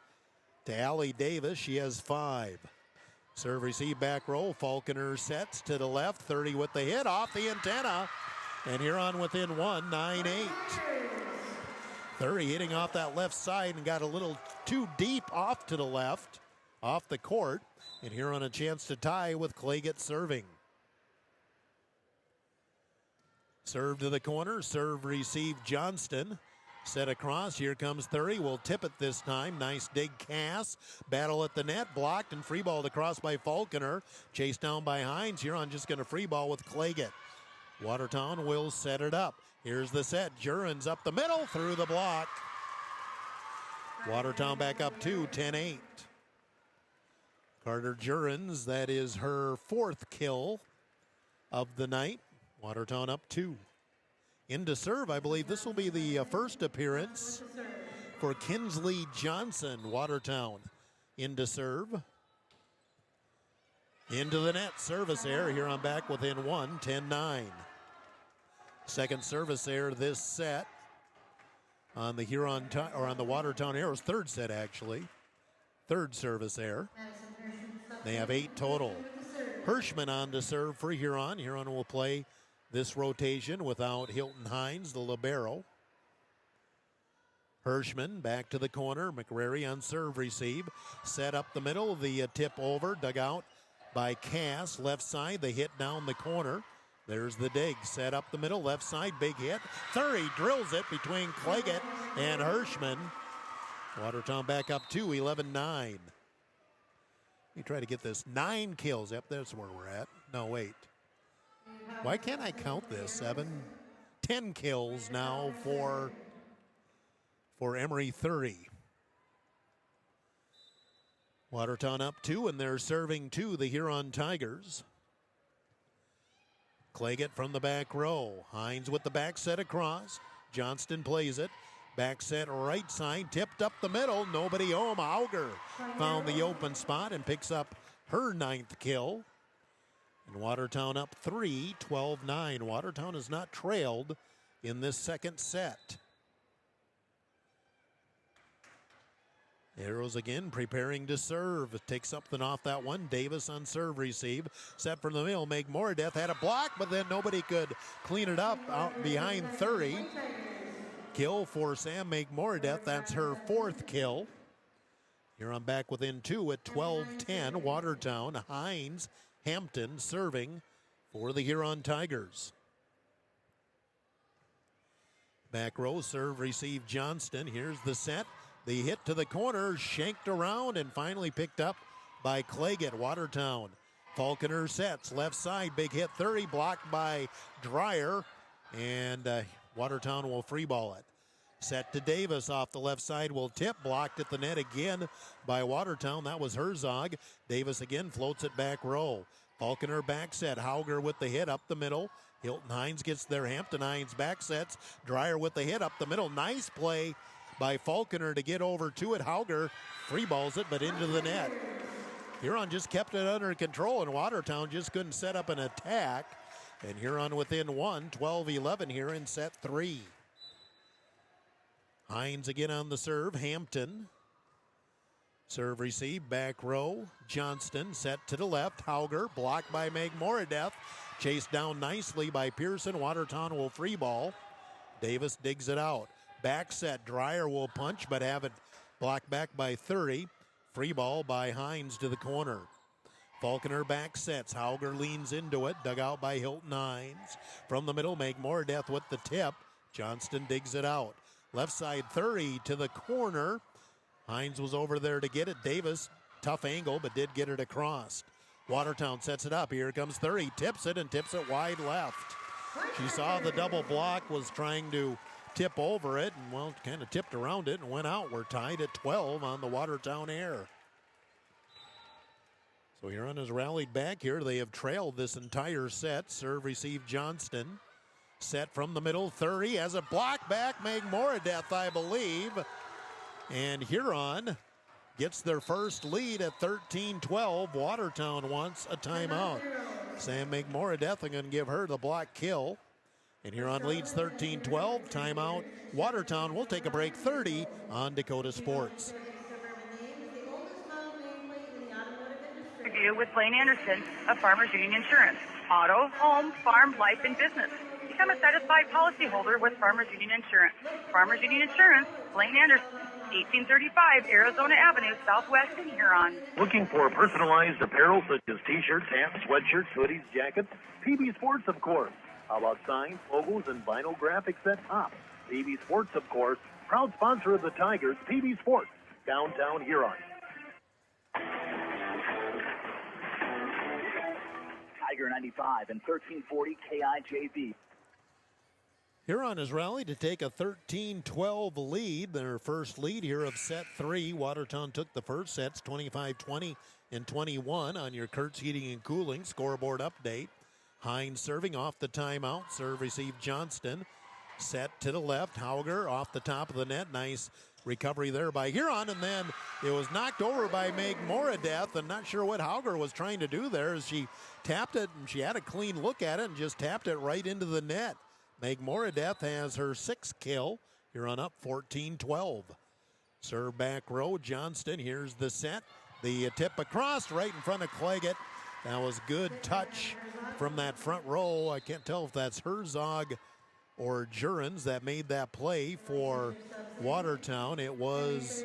to Allie Davis. She has 5. Serve, receive, back row. Falconer sets to the left, 30 with the hit off the antenna. And Huron within 1, 9-8. 30 hitting off that left side and got a little too deep off to the left, off the court. And Huron a chance to tie with Claggett serving. Serve to the corner, serve, receive, Johnston. Set across. Here comes Thury. Will tip it this time. Nice dig Cass. Battle at the net. Blocked and free balled across by Falconer. Chased down by Hines. Huron just going to free ball with Claggett. Watertown will set it up. Here's the set. Juren's up the middle through the block. Watertown back up 2, 10-8. Carter Juren's, that is her 4th kill of the night. Watertown up 2. Into serve, I believe this will be the first appearance for Kinsley Johnson. Watertown into serve. Into the net, service error. Huron back within 1, 10-9. Second service error this set on the on the Watertown Arrows. Third set, actually. Third service error. They have 8 total. Hirschman on to serve for Huron. Huron will play this rotation without Hilton Hines, the libero. Hirschman back to the corner. McRary on serve receive. Set up the middle. The tip over. Dug out by Cass. Left side. The hit down the corner. There's the dig. Set up the middle. Left side. Big hit. Thury drills it between Claggett and Hirschman. Watertown back up 2, 11-9. Let me try to get this. 9 kills. Yep, that's where we're at. No, wait. Why can't I count this? 10 kills now for Emery Thury. Watertown up 2, and they're serving 2, the Huron Tigers. Claggett from the back row. Hines with the back set across. Johnston plays it. Back set right side. Tipped up the middle. Nobody home. Auger found the open spot and picks up her 9th kill. And Watertown up 3, 12-9. Watertown has not trailed in this second set. Arrows again preparing to serve. Take something off that one. Davis on serve receive. Set from the middle. Meg Moradeath had a block, but then nobody could clean it up out behind Thury. Kill for Sam Meg Moradeath. That's her 4th kill. Huron back within 2 at 12-10. Watertown. Hines, Hampton serving for the Huron Tigers. Back row serve receive Johnston. Here's the set. The hit to the corner, shanked around, and finally picked up by Claggett. Watertown. Falconer sets. Left side, big hit. Thury blocked by Dreyer, and Watertown will free ball it. Set to Davis off the left side, will tip. Blocked at the net again by Watertown. That was Herzog. Davis again floats it back row. Falconer back set. Hauger with the hit up the middle. Hilton Hines gets there. Hampton Hines back sets. Dreyer with the hit up the middle. Nice play by Falconer to get over to it. Hauger free balls it, but into the net. Huron just kept it under control, and Watertown just couldn't set up an attack. And Huron within 1, 12-11 here in set 3. Hines again on the serve. Hampton. Serve receive, back row. Johnston set to the left. Hauger blocked by Meg Moradeath. Chased down nicely by Pearson. Watertown will free ball. Davis digs it out. Back set. Dreyer will punch, but have it blocked back by Thury. Free ball by Hines to the corner. Falconer back sets. Hauger leans into it. Dug out by Hilton Hines. From the middle, Meg Moradeath with the tip. Johnston digs it out. Left side, Thury to the corner. Hines was over there to get it. Davis, tough angle, but did get it across. Watertown sets it up. Here comes Thury. Tips it and tips it wide left. She saw the double block, was trying to tip over it, and well, kind of tipped around it and went out. We're tied at 12 on the Watertown air. So Huron has rallied back here. They have trailed this entire set. Serve receive Johnston. Set from the middle. Thury has a block back. Meg Moradeath, I believe. And Huron gets their first lead at 13-12. Watertown wants a timeout. Sam Meg Moradeath, I'm going to give her the block kill. And Huron leads 13-12. Timeout. Watertown will take a break. 30 on Dakota Sports. Review with Blaine Anderson of Farmers Union Insurance. Auto, home, farm, life, and business. Become a satisfied policyholder with Farmers Union Insurance. Farmers Union Insurance, Blaine Anderson, 1835 Arizona Avenue, Southwest in Huron. Looking for personalized apparel such as t-shirts, hats, sweatshirts, hoodies, jackets? PB Sports, of course. How about signs, logos, and vinyl graphics at top? PB Sports, of course. proud sponsor of the Tigers, PB Sports, downtown Huron. Tiger 95 and 1340 KIJV. Huron has rallied to take a 13-12 lead. Their first lead here of set 3. Watertown took the first sets 25-20 and 21 on your Kurtz Heating and Cooling scoreboard update. Hines serving off the timeout. Serve received Johnston. Set to the left. Hauger off the top of the net. Nice recovery there by Huron, and then it was knocked over by Meg Moradeth. I'm not sure what Hauger was trying to do there as she tapped it, and she had a clean look at it and just tapped it right into the net. Meg Moradeth has her 6th kill. Huron up 14-12. Serve back row. Johnston, here's the set. The tip across right in front of Claggett. That was good touch from that front row. I can't tell if that's Herzog or Jurens that made that play for Watertown. It was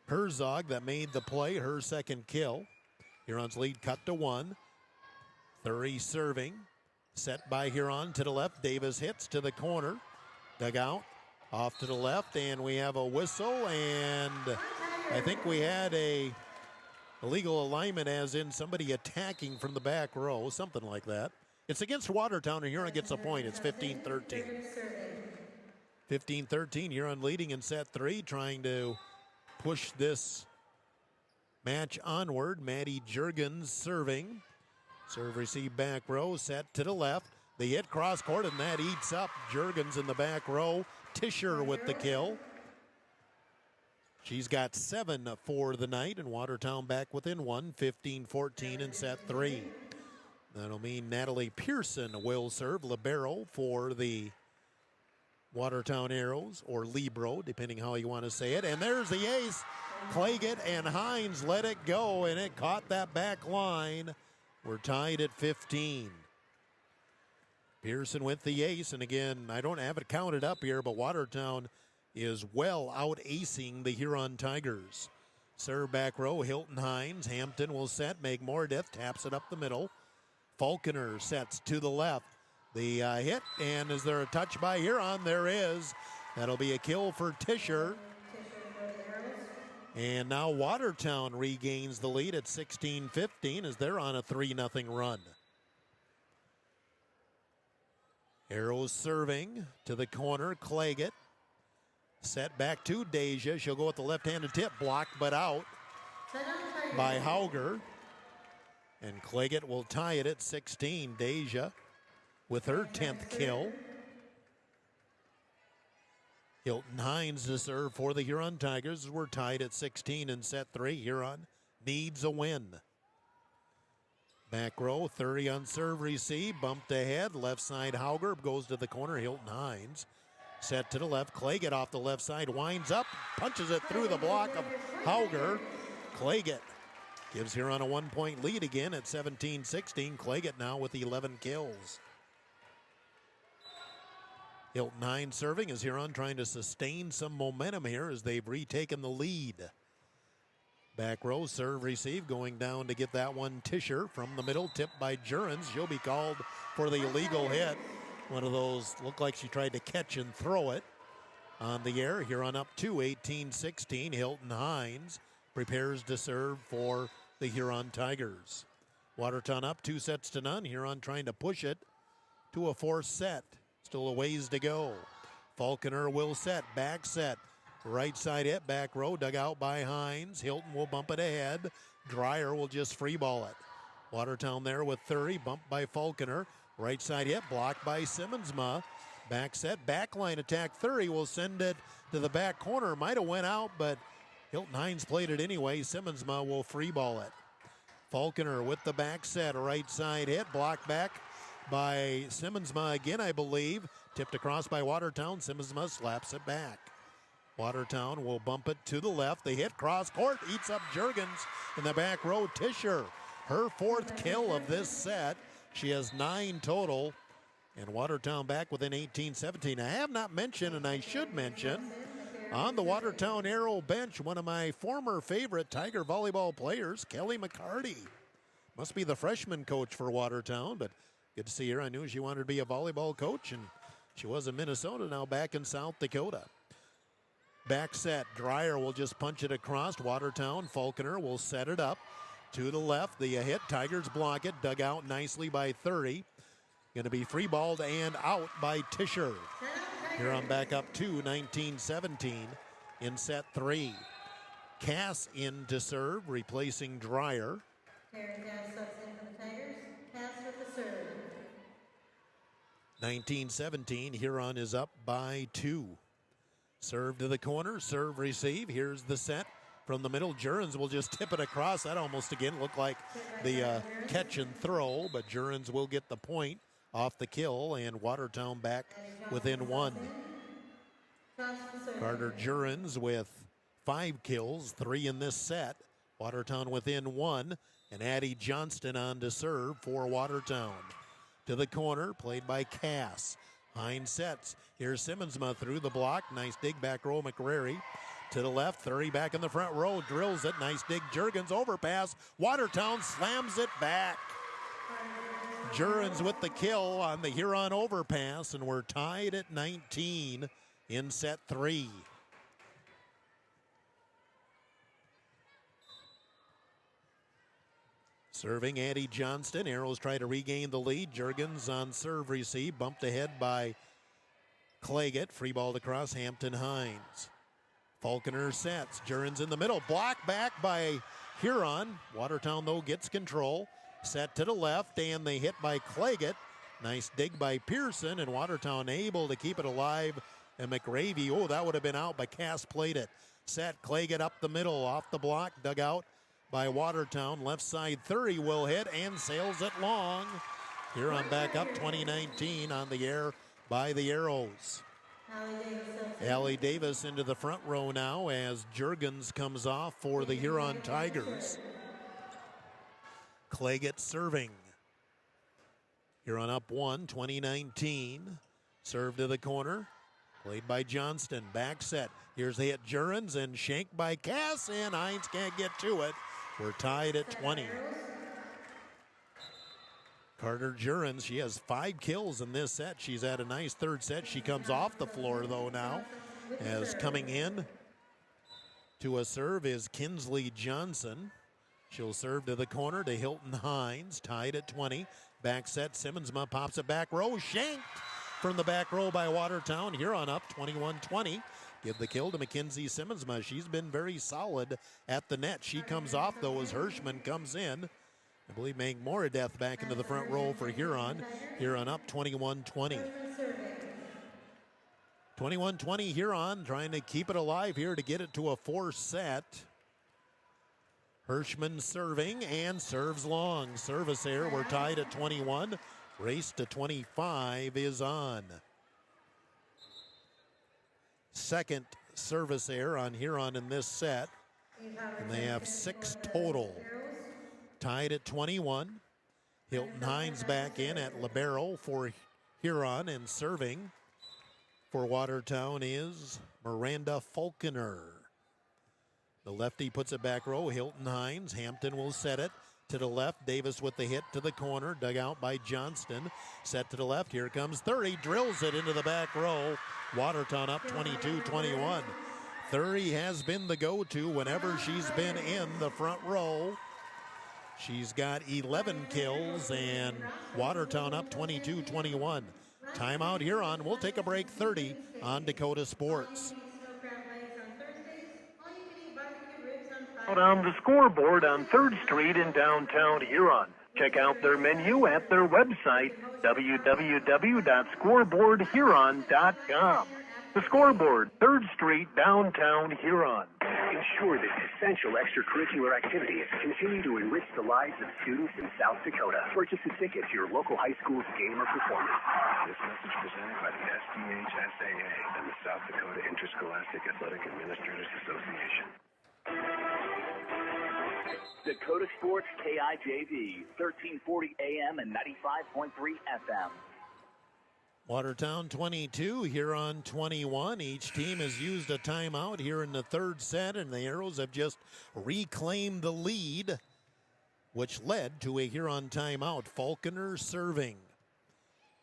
Herzog that made the play, her 2nd kill. Huron's lead cut to 1. Thury serving. Set by Huron to the left. Davis hits to the corner. Dugout off to the left, and we have a whistle, and I think we had a illegal alignment, as in somebody attacking from the back row, something like that. It's against Watertown, and Huron gets a point. It's 15-13. 15-13, Huron leading in set 3, trying to push this match onward. Maddie Jurgens serving. Serve receive back row, set to the left. The hit cross court, and that eats up Jurgens in the back row. Tischer with the kill. She's got 7 for the night, and Watertown back within 1, 15-14 in set 3. That'll mean Natalie Pearson will serve libero for the Watertown Arrows, or libero, depending how you want to say it. And there's the ace. Claggett and Hines let it go, and it caught that back line. We're tied at 15. Pearson with the ace, and again, I don't have it counted up here, but Watertown is well out-acing the Huron Tigers. Serve back row, Hilton Hines. Hampton will set. Meg Moradeth taps it up the middle. Falconer sets to the left. The hit, and is there a touch by Huron? There is. That'll be a kill for Tischer. And now Watertown regains the lead at 16-15 as they're on a 3-0 run. Arrows serving to the corner. Claggett. Set back to Deja. She'll go with the left-handed tip. Blocked but out by Hauger. And Claggett will tie it at 16. Deja with her 10th kill. Hilton Hines to serve for the Huron Tigers. We're tied at 16 in set 3. Huron needs a win. Back row, 30 on serve receive. Bumped ahead. Left side, Hauger goes to the corner. Hilton Hines. Set to the left. Claggett off the left side. Winds up. Punches it through the block of Hauger. Claggett gives Huron a 1-point lead again at 17-16. Claggett now with 11 kills. Hilton Hines serving as Huron trying to sustain some momentum here as they've retaken the lead. Back row, serve receive, going down to get that one. Tischer from the middle, tipped by Jurens. She'll be called for the illegal hit. One of those looked like she tried to catch and throw it on the air. Huron up to 18-16. Hilton Hines prepares to serve for the Huron Tigers. Watertown up 2-0. Huron trying to push it to a 4th set. Still a ways to go. Falconer will set, back set. Right side hit, back row, dug out by Hines. Hilton will bump it ahead. Dreyer will just free ball it. Watertown there with 30, bumped by Falconer. Right side hit, blocked by Simmonsma. Back set, back line attack. 30 will send it to the back corner. Might have went out, but Hilton Hines played it anyway. Simmonsma will free ball it. Falconer with the back set, right side hit, blocked back by Simmonsma again, I believe. Tipped across by Watertown. Simmonsma slaps it back. Watertown will bump it to the left. The hit cross court eats up Jurgens in the back row. Tischer, her 4th kill of this set. She has 9 total. And Watertown back within 18-17. I have not mentioned, and I should mention, on the Watertown Arrow bench, one of my former favorite Tiger volleyball players, Kelly McCarty. Must be the freshman coach for Watertown, but good to see her. I knew she wanted to be a volleyball coach, and she was in Minnesota, now back in South Dakota. Back set, Dreyer will just punch it across. Watertown, Falconer will set it up. To the left, the hit. Tigers block it. Dug out nicely by 30. Going to be free balled and out by Tischer. Huron back up to 19-17 in set 3. Cass in to serve, replacing Dreyer. Karen Cass subs in for the Tigers. Cass with the serve. 19-17, Huron is up by 2. Serve to the corner, serve receive. Here's the set from the middle. Jurens will just tip it across. That almost again looked like the catch and throw, but Jurens will get the point off the kill, and Watertown back within 1. Carter Jurens with 5 kills, 3 in this set. Watertown within 1, and Addie Johnston on to serve for Watertown. To the corner, played by Cass. Hines sets. Here's Simmonsma through the block. Nice dig back row, McRary. To the left, 30 back in the front row. Drills it. Nice dig. Jurgens overpass. Watertown slams it back. Jurgens with the kill on the Huron overpass, and we're tied at 19 in set 3. Serving Addie Johnston. Arrows try to regain the lead. Jurgens on serve receive. Bumped ahead by Claggett. Free ball across. Hampton Hines. Falconer sets. Jurgens in the middle. Blocked back by Huron. Watertown, though, gets control. Set to the left, and they hit by Claggett. Nice dig by Pearson, and Watertown able to keep it alive. And McRavy, oh, that would have been out, but Cass played it. Set. Claggett up the middle. Off the block. Dug out by Watertown. Left side 30 will hit and sails it long. Huron back up 2019 on the air by the Arrows. Allie Davis into the front row now as Jurgens comes off for the Huron Tigers. Claggett serving. Huron up 1, 2019. Serve to the corner. Played by Johnston. Back set. Here's the hit. Jurgens and shanked by Cass, and Hines can't get to it. We're tied at 20. Carter Jurgens, she has 5 kills in this set. She's had a nice third set. She comes off the floor, though, now. As coming in to a serve is Kinsley Johnson. She'll serve to the corner to Hilton Hines, tied at 20. Back set, Simmonsma pops it back row. Shanked from the back row by Watertown. Huron up 21-20. Give the kill to Mackenzie Simmonsma. She's been very solid at the net. She comes off, though, as Hirschman comes in. I believe Meg Moradeth back into the front row for Huron. Huron up 21-20. 21-20 Huron trying to keep it alive here to get it to a 4 set. Hirschman serving and serves long. Service error. We're tied at 21. Race to 25 is on. Second service error on Huron in this set. And they have 6 total. Tied at 21. Hilton Hines back in at libero for Huron, and serving for Watertown is Miranda Falconer. The lefty puts it back row. Hilton Hines. Hampton will set it to the left. Davis with the hit to the corner. Dug out by Johnston. Set to the left. Here comes 30. Drills it into the back row. Watertown up 22-21. 30 has been the go-to whenever she's been in the front row. She's got 11 kills, and Watertown up 22-21. Timeout Huron. We'll take a break. 30 on Dakota Sports. Out on the scoreboard on 3rd Street in downtown Huron. Check out their menu at their website, www.scoreboardhuron.com. The Scoreboard, 3rd Street, downtown Huron. Ensure that essential extracurricular activities continue to enrich the lives of students in South Dakota. Purchase a ticket to your local high school's game or performance. This message presented by the SDHSAA and the South Dakota Interscholastic Athletic Administrators Association. Dakota Sports KIJV, 1340 AM and 95.3 FM. Watertown 22, Huron 21. Each team has used a timeout here in the 3rd set, and the Arrows have just reclaimed the lead, which led to a Huron timeout. Falconer serving.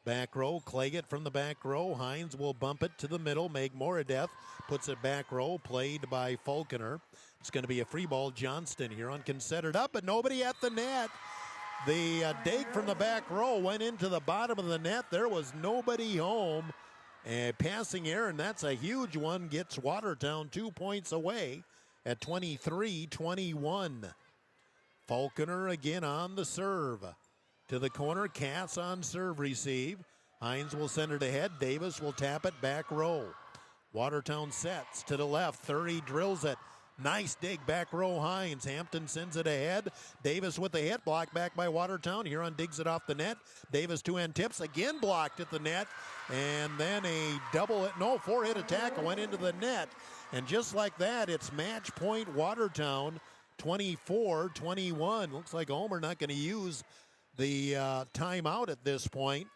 Back row, Claggett from the back row. Hines will bump it to the middle. Megmoradeth puts it back row, played by Falconer. It's going to be a free ball. Johnston Huron can set it up, but nobody at the net. The dig from the back row went into the bottom of the net. There was nobody home. A passing error, and that's a huge one, gets Watertown 2 points away at 23-21. Falconer again on the serve. To the corner, Cass on serve receive. Hines will send it ahead. Davis will tap it back row. Watertown sets to the left. 30 drills it. Nice dig back row Hines. Hampton sends it ahead. Davis with the hit. Blocked back by Watertown. Huron digs it off the net. Davis two-hand tips. Again blocked at the net. And then a four-hit attack went into the net. And just like that, it's match point Watertown 24-21. Looks like Omer not going to use the timeout at this point.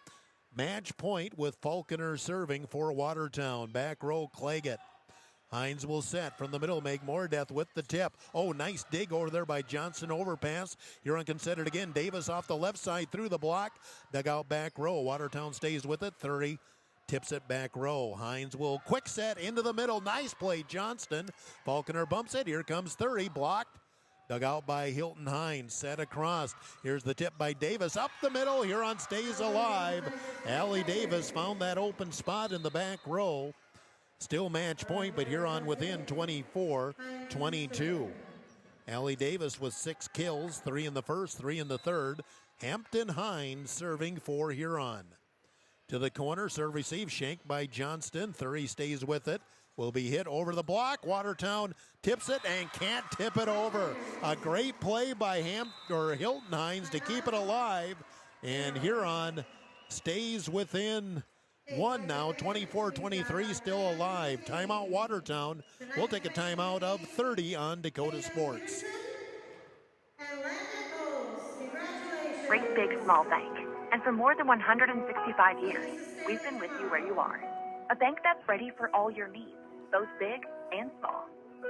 Match point with Falconer serving for Watertown. Back row, Claggett. Hines will set from the middle, Megmoradeth with the tip. Oh, nice dig over there by Johnson, overpass. Huron can set it again. Davis off the left side through the block. Dugout back row. Watertown stays with it. 30 tips it back row. Hines will quick set into the middle. Nice play, Johnston. Falconer bumps it. Here comes 30, blocked. Dug out by Hilton Hines, set across. Here's the tip by Davis, up the middle. Huron stays alive. Allie Davis found that open spot in the back row. Still match point, but Huron within 24-22. Allie Davis with 6 kills, 3 in the first, 3 in the third. Hampton Hines serving for Huron. To the corner, serve receive, shanked by Johnston. 30 stays with it. Will be hit over the block. Watertown tips it and can't tip it over. A great play by Hilton Hines to keep it alive. And Huron stays within 1 now, 24-23, still alive. Timeout Watertown. We'll take a timeout of 30 on Dakota Sports. Great Big Small Bank. And for more than 165 years, we've been with you where you are. A bank that's ready for all your needs, both big and small.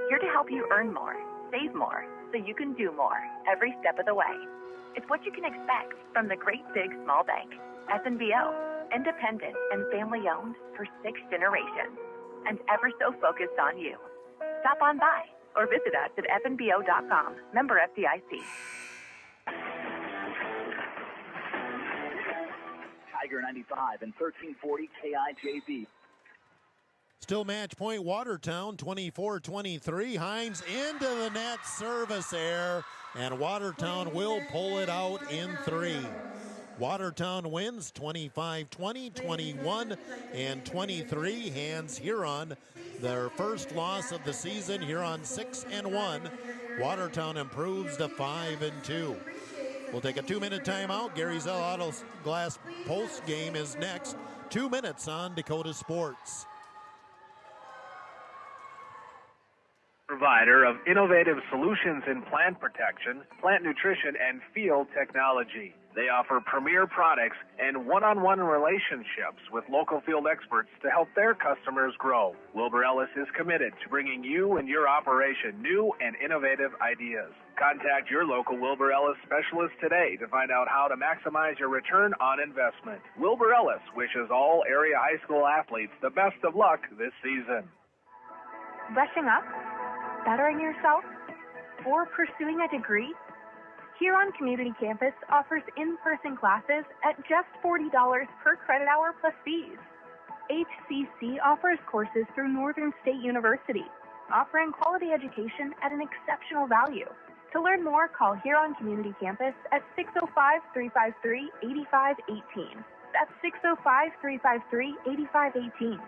Here to help you earn more, save more, so you can do more every step of the way. It's what you can expect from the Great Big Small Bank. FNBO, independent and family-owned for 6 generations, and ever so focused on you. Stop on by or visit us at fnbo.com. Member FDIC. Tiger 95 and 1340 KIJV. Still match point Watertown, 24-23. Hines into the net, service error, and Watertown will pull it out in 3. Watertown wins 25-20, 21, and 23. Hands Huron their first loss of the season. Huron 6-1. Watertown improves to 5-2. We'll take a 2-minute timeout. Gary Zell Auto Glass post game is next. 2 minutes on Dakota Sports. Provider of innovative solutions in plant protection, plant nutrition, and field technology. They offer premier products and one-on-one relationships with local field experts to help their customers grow. Wilbur Ellis is committed to bringing you and your operation new and innovative ideas. Contact your local Wilbur Ellis specialist today to find out how to maximize your return on investment. Wilbur Ellis wishes all area high school athletes the best of luck this season. Brushing up? Bettering yourself? Or pursuing a degree? Huron Community Campus offers in-person classes at just $40 per credit hour plus fees. HCC offers courses through Northern State University, offering quality education at an exceptional value. To learn more, call Huron Community Campus at 605-353-8518. That's 605-353-8518.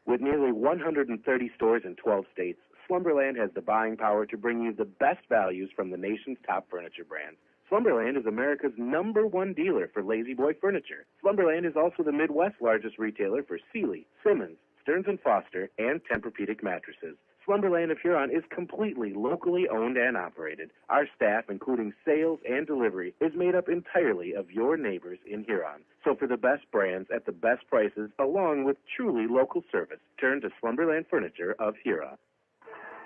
With nearly 130 stores in 12 states, Slumberland has the buying power to bring you the best values from the nation's top furniture brands. Slumberland is America's #1 dealer for Lazy Boy furniture. Slumberland is also the Midwest's largest retailer for Sealy, Simmons, Stearns & Foster, and Tempur-Pedic mattresses. Slumberland of Huron is completely locally owned and operated. Our staff, including sales and delivery, is made up entirely of your neighbors in Huron. So for the best brands at the best prices, along with truly local service, turn to Slumberland Furniture of Huron.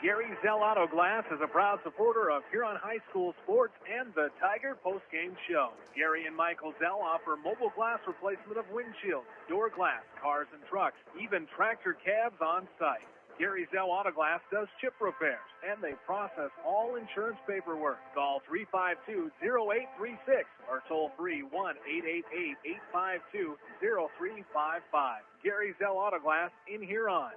Gary Zell Auto Glass is a proud supporter of Huron High School sports and the Tiger postgame show. Gary and Michael Zell offer mobile glass replacement of windshields, door glass, cars and trucks, even tractor cabs on site. Gary Zell Auto Glass does chip repairs, and they process all insurance paperwork. Call 352-0836 or toll free 1-888-852-0355. Gary Zell Auto Glass in Huron.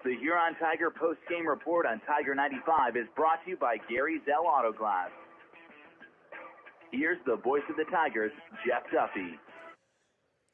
The Huron Tiger post-game report on Tiger 95 is brought to you by Gary Zell Auto Glass. Here's the voice of the Tigers, Jeff Duffy.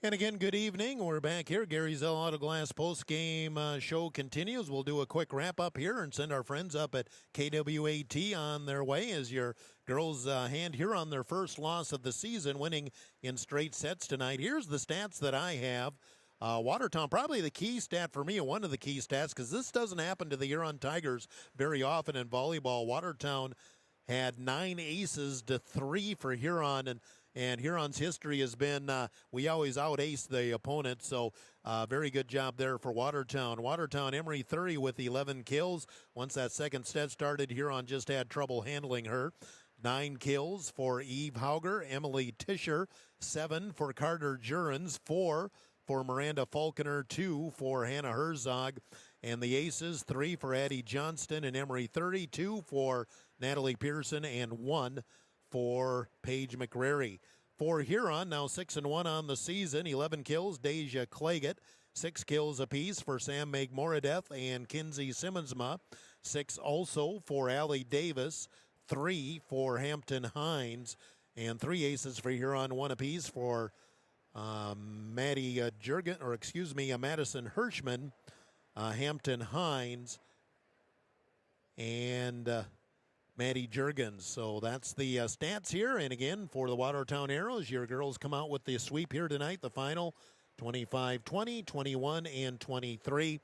And again, good evening. We're back here. Gary Zell Auto Glass post-game show continues. We'll do a quick wrap-up here and send our friends up at KWAT on their way as your girls hand here on their first loss of the season, winning in straight sets tonight. Here's the stats that I have. Watertown, probably the key stat for me, one of the key stats, because this doesn't happen to the Huron Tigers very often in volleyball. Watertown had 9 aces to 3 for Huron, and Huron's history has been we always out-ace the opponent, so very good job there for Watertown. Watertown, Emery 30 with 11 kills. Once that second set started, Huron just had trouble handling her. 9 kills for Eve Hauger, Emily Tischer, 7 for Carter Jurens, 4 for Miranda Falconer, 2 for Hannah Herzog. And the aces, 3 for Addie Johnston and Emery 30, 2 for Natalie Pearson, and 1 for Paige McRary. For Huron, now 6-1 on the season, 11 kills, Deja Claggett, 6 kills apiece for Sam Megmoradeth and Kinsey Simmonsma, 6 also for Allie Davis, 3 for Hampton Hines, and 3 aces for Huron, 1 apiece for Madison Hirschman, Hampton Hines, and Maddie Jurgens. So that's the stats here. And again, for the Watertown Arrows, your girls come out with the sweep here tonight, the final 25-20, 21, and 23.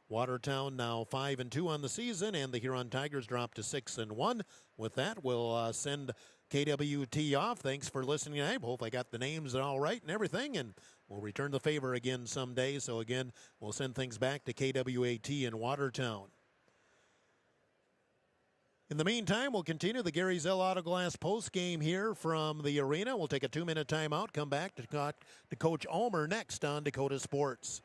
Watertown now 5-2 on the season, and the Huron Tigers drop to 6-1. With that, we'll send KWT off. Thanks for listening tonight. Hope I got the names all right and everything, and we'll return the favor again someday. So again, we'll send things back to KWAT in Watertown. In the meantime, we'll continue the Gary Zell Auto Glass post game here from the arena. We'll take a 2-minute timeout, come back to Coach Ulmer next on Dakota Sports.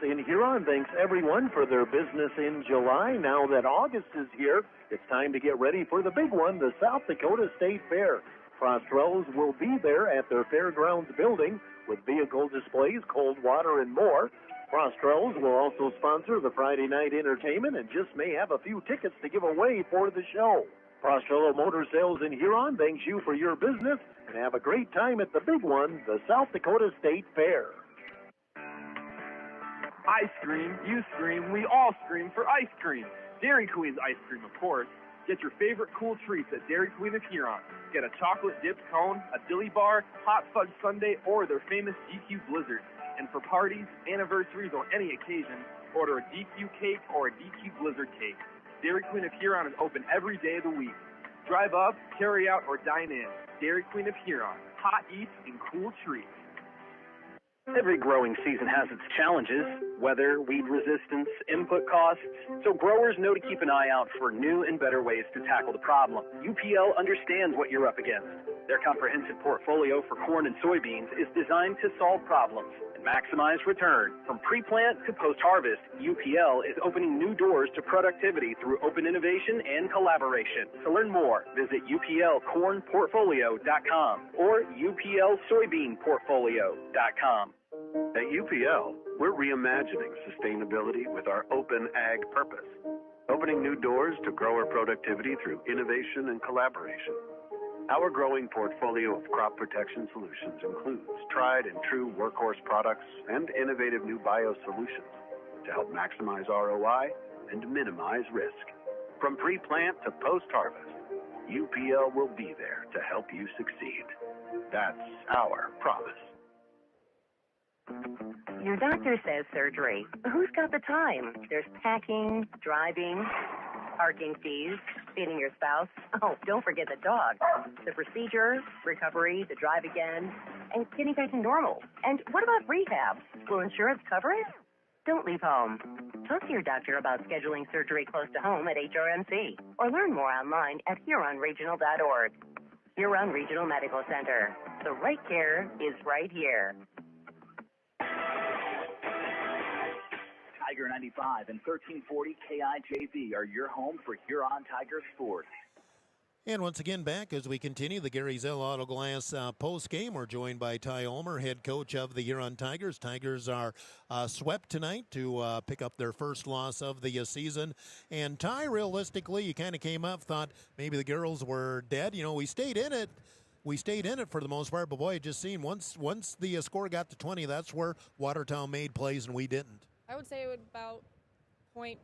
In Huron thanks everyone for their business in July. Now that August is here, it's time to get ready for the big one, the South Dakota State Fair. Prostrells will be there at their fairgrounds building with vehicle displays, cold water, and more. Prostrells will also sponsor the Friday night entertainment and just may have a few tickets to give away for the show. Prostrello Motor Sales in Huron thanks you for your business and have a great time at the big one, the South Dakota State Fair. I scream, you scream, we all scream for ice cream. Dairy Queen's ice cream, of course. Get your favorite cool treats at Dairy Queen of Huron. Get a chocolate dipped cone, a dilly bar, hot fudge sundae, or their famous DQ Blizzard. And for parties, anniversaries, or any occasion, order a DQ cake or a DQ Blizzard cake. Dairy Queen of Huron is open every day of the week. Drive up, carry out, or dine in. Dairy Queen of Huron. Hot eats and cool treats. Every growing season has its challenges, weather, weed resistance, input costs, so growers know to keep an eye out for new and better ways to tackle the problem. UPL understands what you're up against. Their comprehensive portfolio for corn and soybeans is designed to solve problems and maximize return. From pre-plant to post-harvest, UPL is opening new doors to productivity through open innovation and collaboration. To learn more, visit uplcornportfolio.com or uplsoybeanportfolio.com. At UPL, we're reimagining sustainability with our Open Ag purpose, opening new doors to grower productivity through innovation and collaboration. Our growing portfolio of crop protection solutions includes tried and true workhorse products and innovative new biosolutions to help maximize ROI and minimize risk. From pre-plant to post-harvest, UPL will be there to help you succeed. That's our promise. Your doctor says surgery. Who's got the time? There's packing, driving, parking fees, feeding your spouse. Oh, don't forget the dog. The procedure, recovery, the drive again, and getting back to normal. And what about rehab? Will insurance cover it? Don't leave home. Talk to your doctor about scheduling surgery close to home at HRMC or learn more online at HuronRegional.org. Huron Regional Medical Center. The right care is right here. Tiger 95 and 1340 KIJV are your home for Huron Tiger sports. And once again, back as we continue the Gary Zell Auto Glass post game, we're joined by Ty Ulmer, head coach of the Huron Tigers. Tigers are swept tonight to pick up their first loss of the season. And Ty, realistically, you kind of came up, thought maybe the girls were dead. You know, we stayed in it. We stayed in it for the most part, but boy, it just seemed once the score got to 20, that's where Watertown made plays and we didn't. I would say it was about point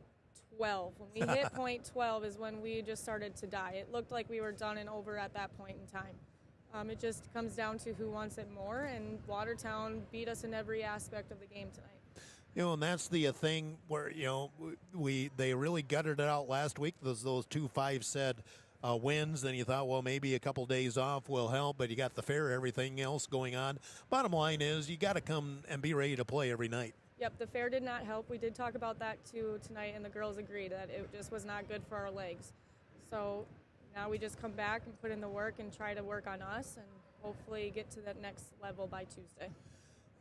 12. When we hit point 12 is when we just started to die. It looked like we were done and over at that point in time. It just comes down to who wants it more, and Watertown beat us in every aspect of the game tonight. You know, and that's the thing where, you know, they really gutted it out last week, those 2 5-set wins. Then you thought, well, maybe a couple days off will help, but you got the fair, everything else going on. Bottom line is you got to come and be ready to play every night. Yep, the fair did not help. We did talk about that too tonight, and the girls agreed that it just was not good for our legs. So now we just come back and put in the work and try to work on us and hopefully get to that next level by Tuesday.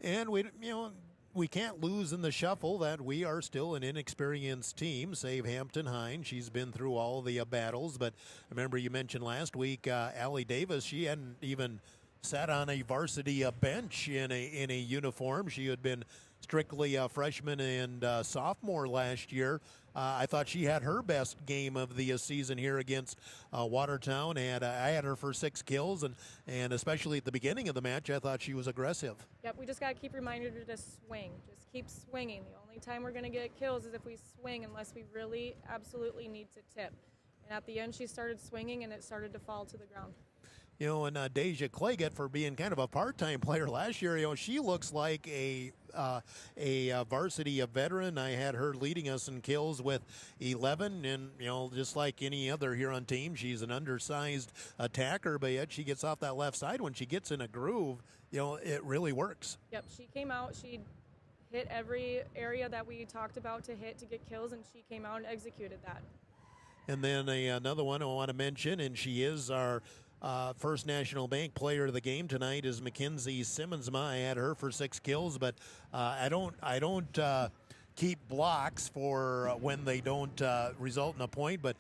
And we can't lose in the shuffle that we are still an inexperienced team, save Hampton Hine. She's been through all the battles, but remember you mentioned last week Allie Davis, she hadn't even sat on a varsity bench in a uniform. She had been strictly a freshman and sophomore last year. I thought she had her best game of the season here against Watertown, and I had her for 6 kills, and especially at the beginning of the match, I thought she was aggressive. Yep, we just got to keep reminding her to swing. Just keep swinging. The only time we're going to get kills is if we swing, unless we really absolutely need to tip. And at the end, she started swinging, and it started to fall to the ground. You know, and Deja Claggett, for being kind of a part-time player last year, you know, she looks like a varsity veteran. I had her leading us in kills with 11, and, you know, just like any other Huron team, she's an undersized attacker, but yet she gets off that left side. When she gets in a groove, you know, it really works. Yep, she came out, she hit every area that we talked about to hit to get kills, and she came out and executed that. And then another one I want to mention, and she is our First National Bank player of the game tonight, is Mackenzie Simmonsma. I had her for 6 kills, but I don't keep blocks for when they don't result in a point, but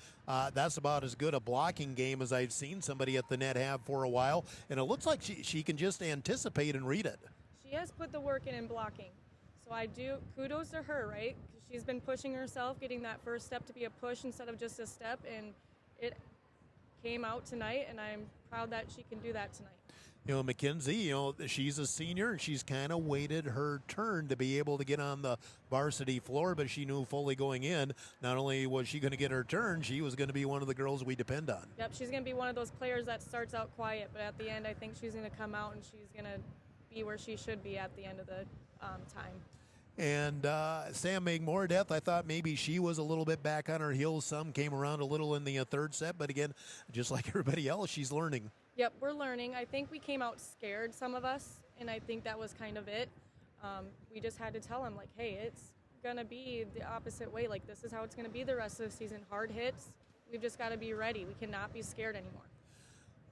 that's about as good a blocking game as I've seen somebody at the net have for a while, and it looks like she can just anticipate and read it. She has put the work in blocking, so I do kudos to her, right? She's been pushing herself, getting that first step to be a push instead of just a step, and it came out tonight, and I'm proud that she can do that tonight. You know, Mackenzie, you know, she's a senior, and she's kind of waited her turn to be able to get on the varsity floor, but she knew fully going in, not only was she going to get her turn, she was going to be one of the girls we depend on. Yep, she's going to be one of those players that starts out quiet, but at the end, I think she's going to come out, and she's going to be where she should be at the end of the time. And Sam Megmore-Death, I thought maybe she was a little bit back on her heels. Some came around a little in the third set, but again, just like everybody else, she's learning. Yep, we're learning. I think we came out scared, some of us, and I think that was kind of it. We just had to tell them, like, hey, it's going to be the opposite way. Like, this is how it's going to be the rest of the season. Hard hits. We've just got to be ready. We cannot be scared anymore.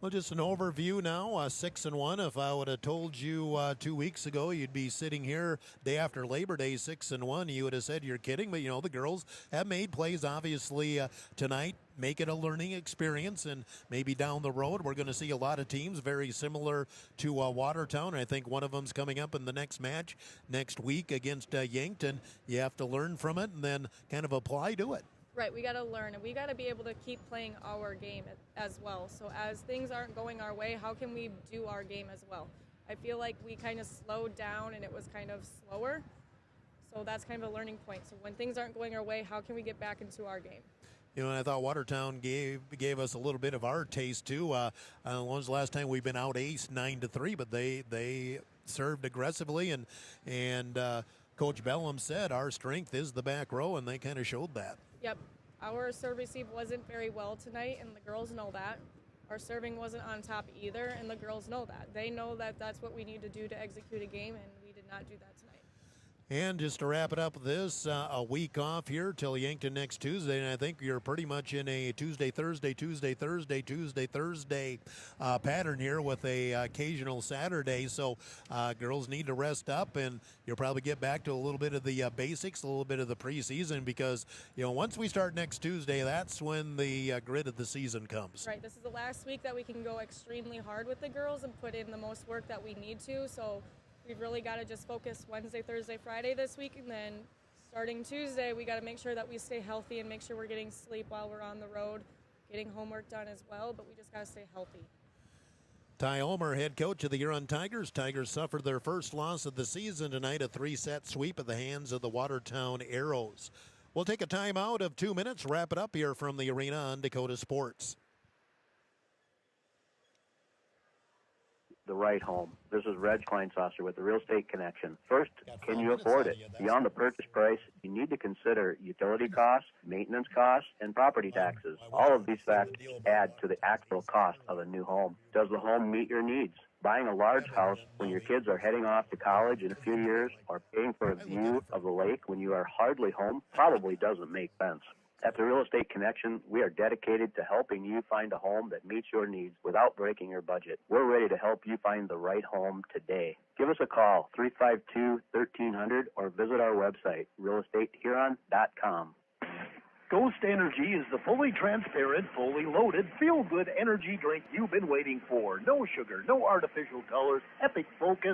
Well, just an overview now, 6-1. If I would have told you 2 weeks ago you'd be sitting here day after Labor Day 6-1, you would have said you're kidding. But, you know, the girls have made plays, obviously, tonight. Make it a learning experience, and maybe down the road we're going to see a lot of teams very similar to Watertown. I think one of them's coming up in the next match next week against Yankton. You have to learn from it and then kind of apply to it. Right, we got to learn, and we got to be able to keep playing our game as well. So as things aren't going our way, how can we do our game as well? I feel like we kind of slowed down, and it was kind of slower. So that's kind of a learning point. So when things aren't going our way, how can we get back into our game? You know, I thought Watertown gave us a little bit of our taste too. When was the last time we've been out ace 9-3? But they served aggressively, and Coach Bellum said our strength is the back row, and they kind of showed that. Yep, Our serve receive wasn't very well tonight, and the girls know that. Our serving wasn't on top either, and the girls know that. They know that that's what we need to do to execute a game, and we did not do that tonight. And just to wrap it up this, a week off here till Yankton next Tuesday, and I think you're pretty much in a Tuesday, Thursday pattern here with a occasional Saturday. So girls need to rest up, and you'll probably get back to a little bit of the basics, a little bit of the preseason, because once we start next Tuesday, that's when the grid of the season comes. Right. This is the last week that we can go extremely hard with the girls and put in the most work that we need to. So we've really got to just focus Wednesday, Thursday, Friday this week, and then starting Tuesday, we got to make sure that we stay healthy and make sure we're getting sleep while we're on the road, getting homework done as well, but we just got to stay healthy. Ty Ulmer, head coach of the Huron Tigers. Tigers suffered their first loss of the season tonight, a 3-set sweep at the hands of the Watertown Arrows. We'll take a timeout of 2 minutes, wrap it up here from the arena on Dakota Sports. The right home. This is Reg Kleinsasser with the Real Estate Connection. First, can you afford it? Beyond the purchase price, you need to consider utility costs, maintenance costs, and property taxes. All of these factors add to the actual cost of a new home. Does the home meet your needs? Buying a large house when your kids are heading off to college in a few years, or paying for a view of the lake when you are hardly home, probably doesn't make sense. At the Real Estate Connection, we are dedicated to helping you find a home that meets your needs without breaking your budget. We're ready to help you find the right home today. Give us a call, 352-1300, or visit our website, realestatehuron.com. Ghost Energy is the fully transparent, fully loaded, feel-good energy drink you've been waiting for. No sugar, no artificial colors, epic focus,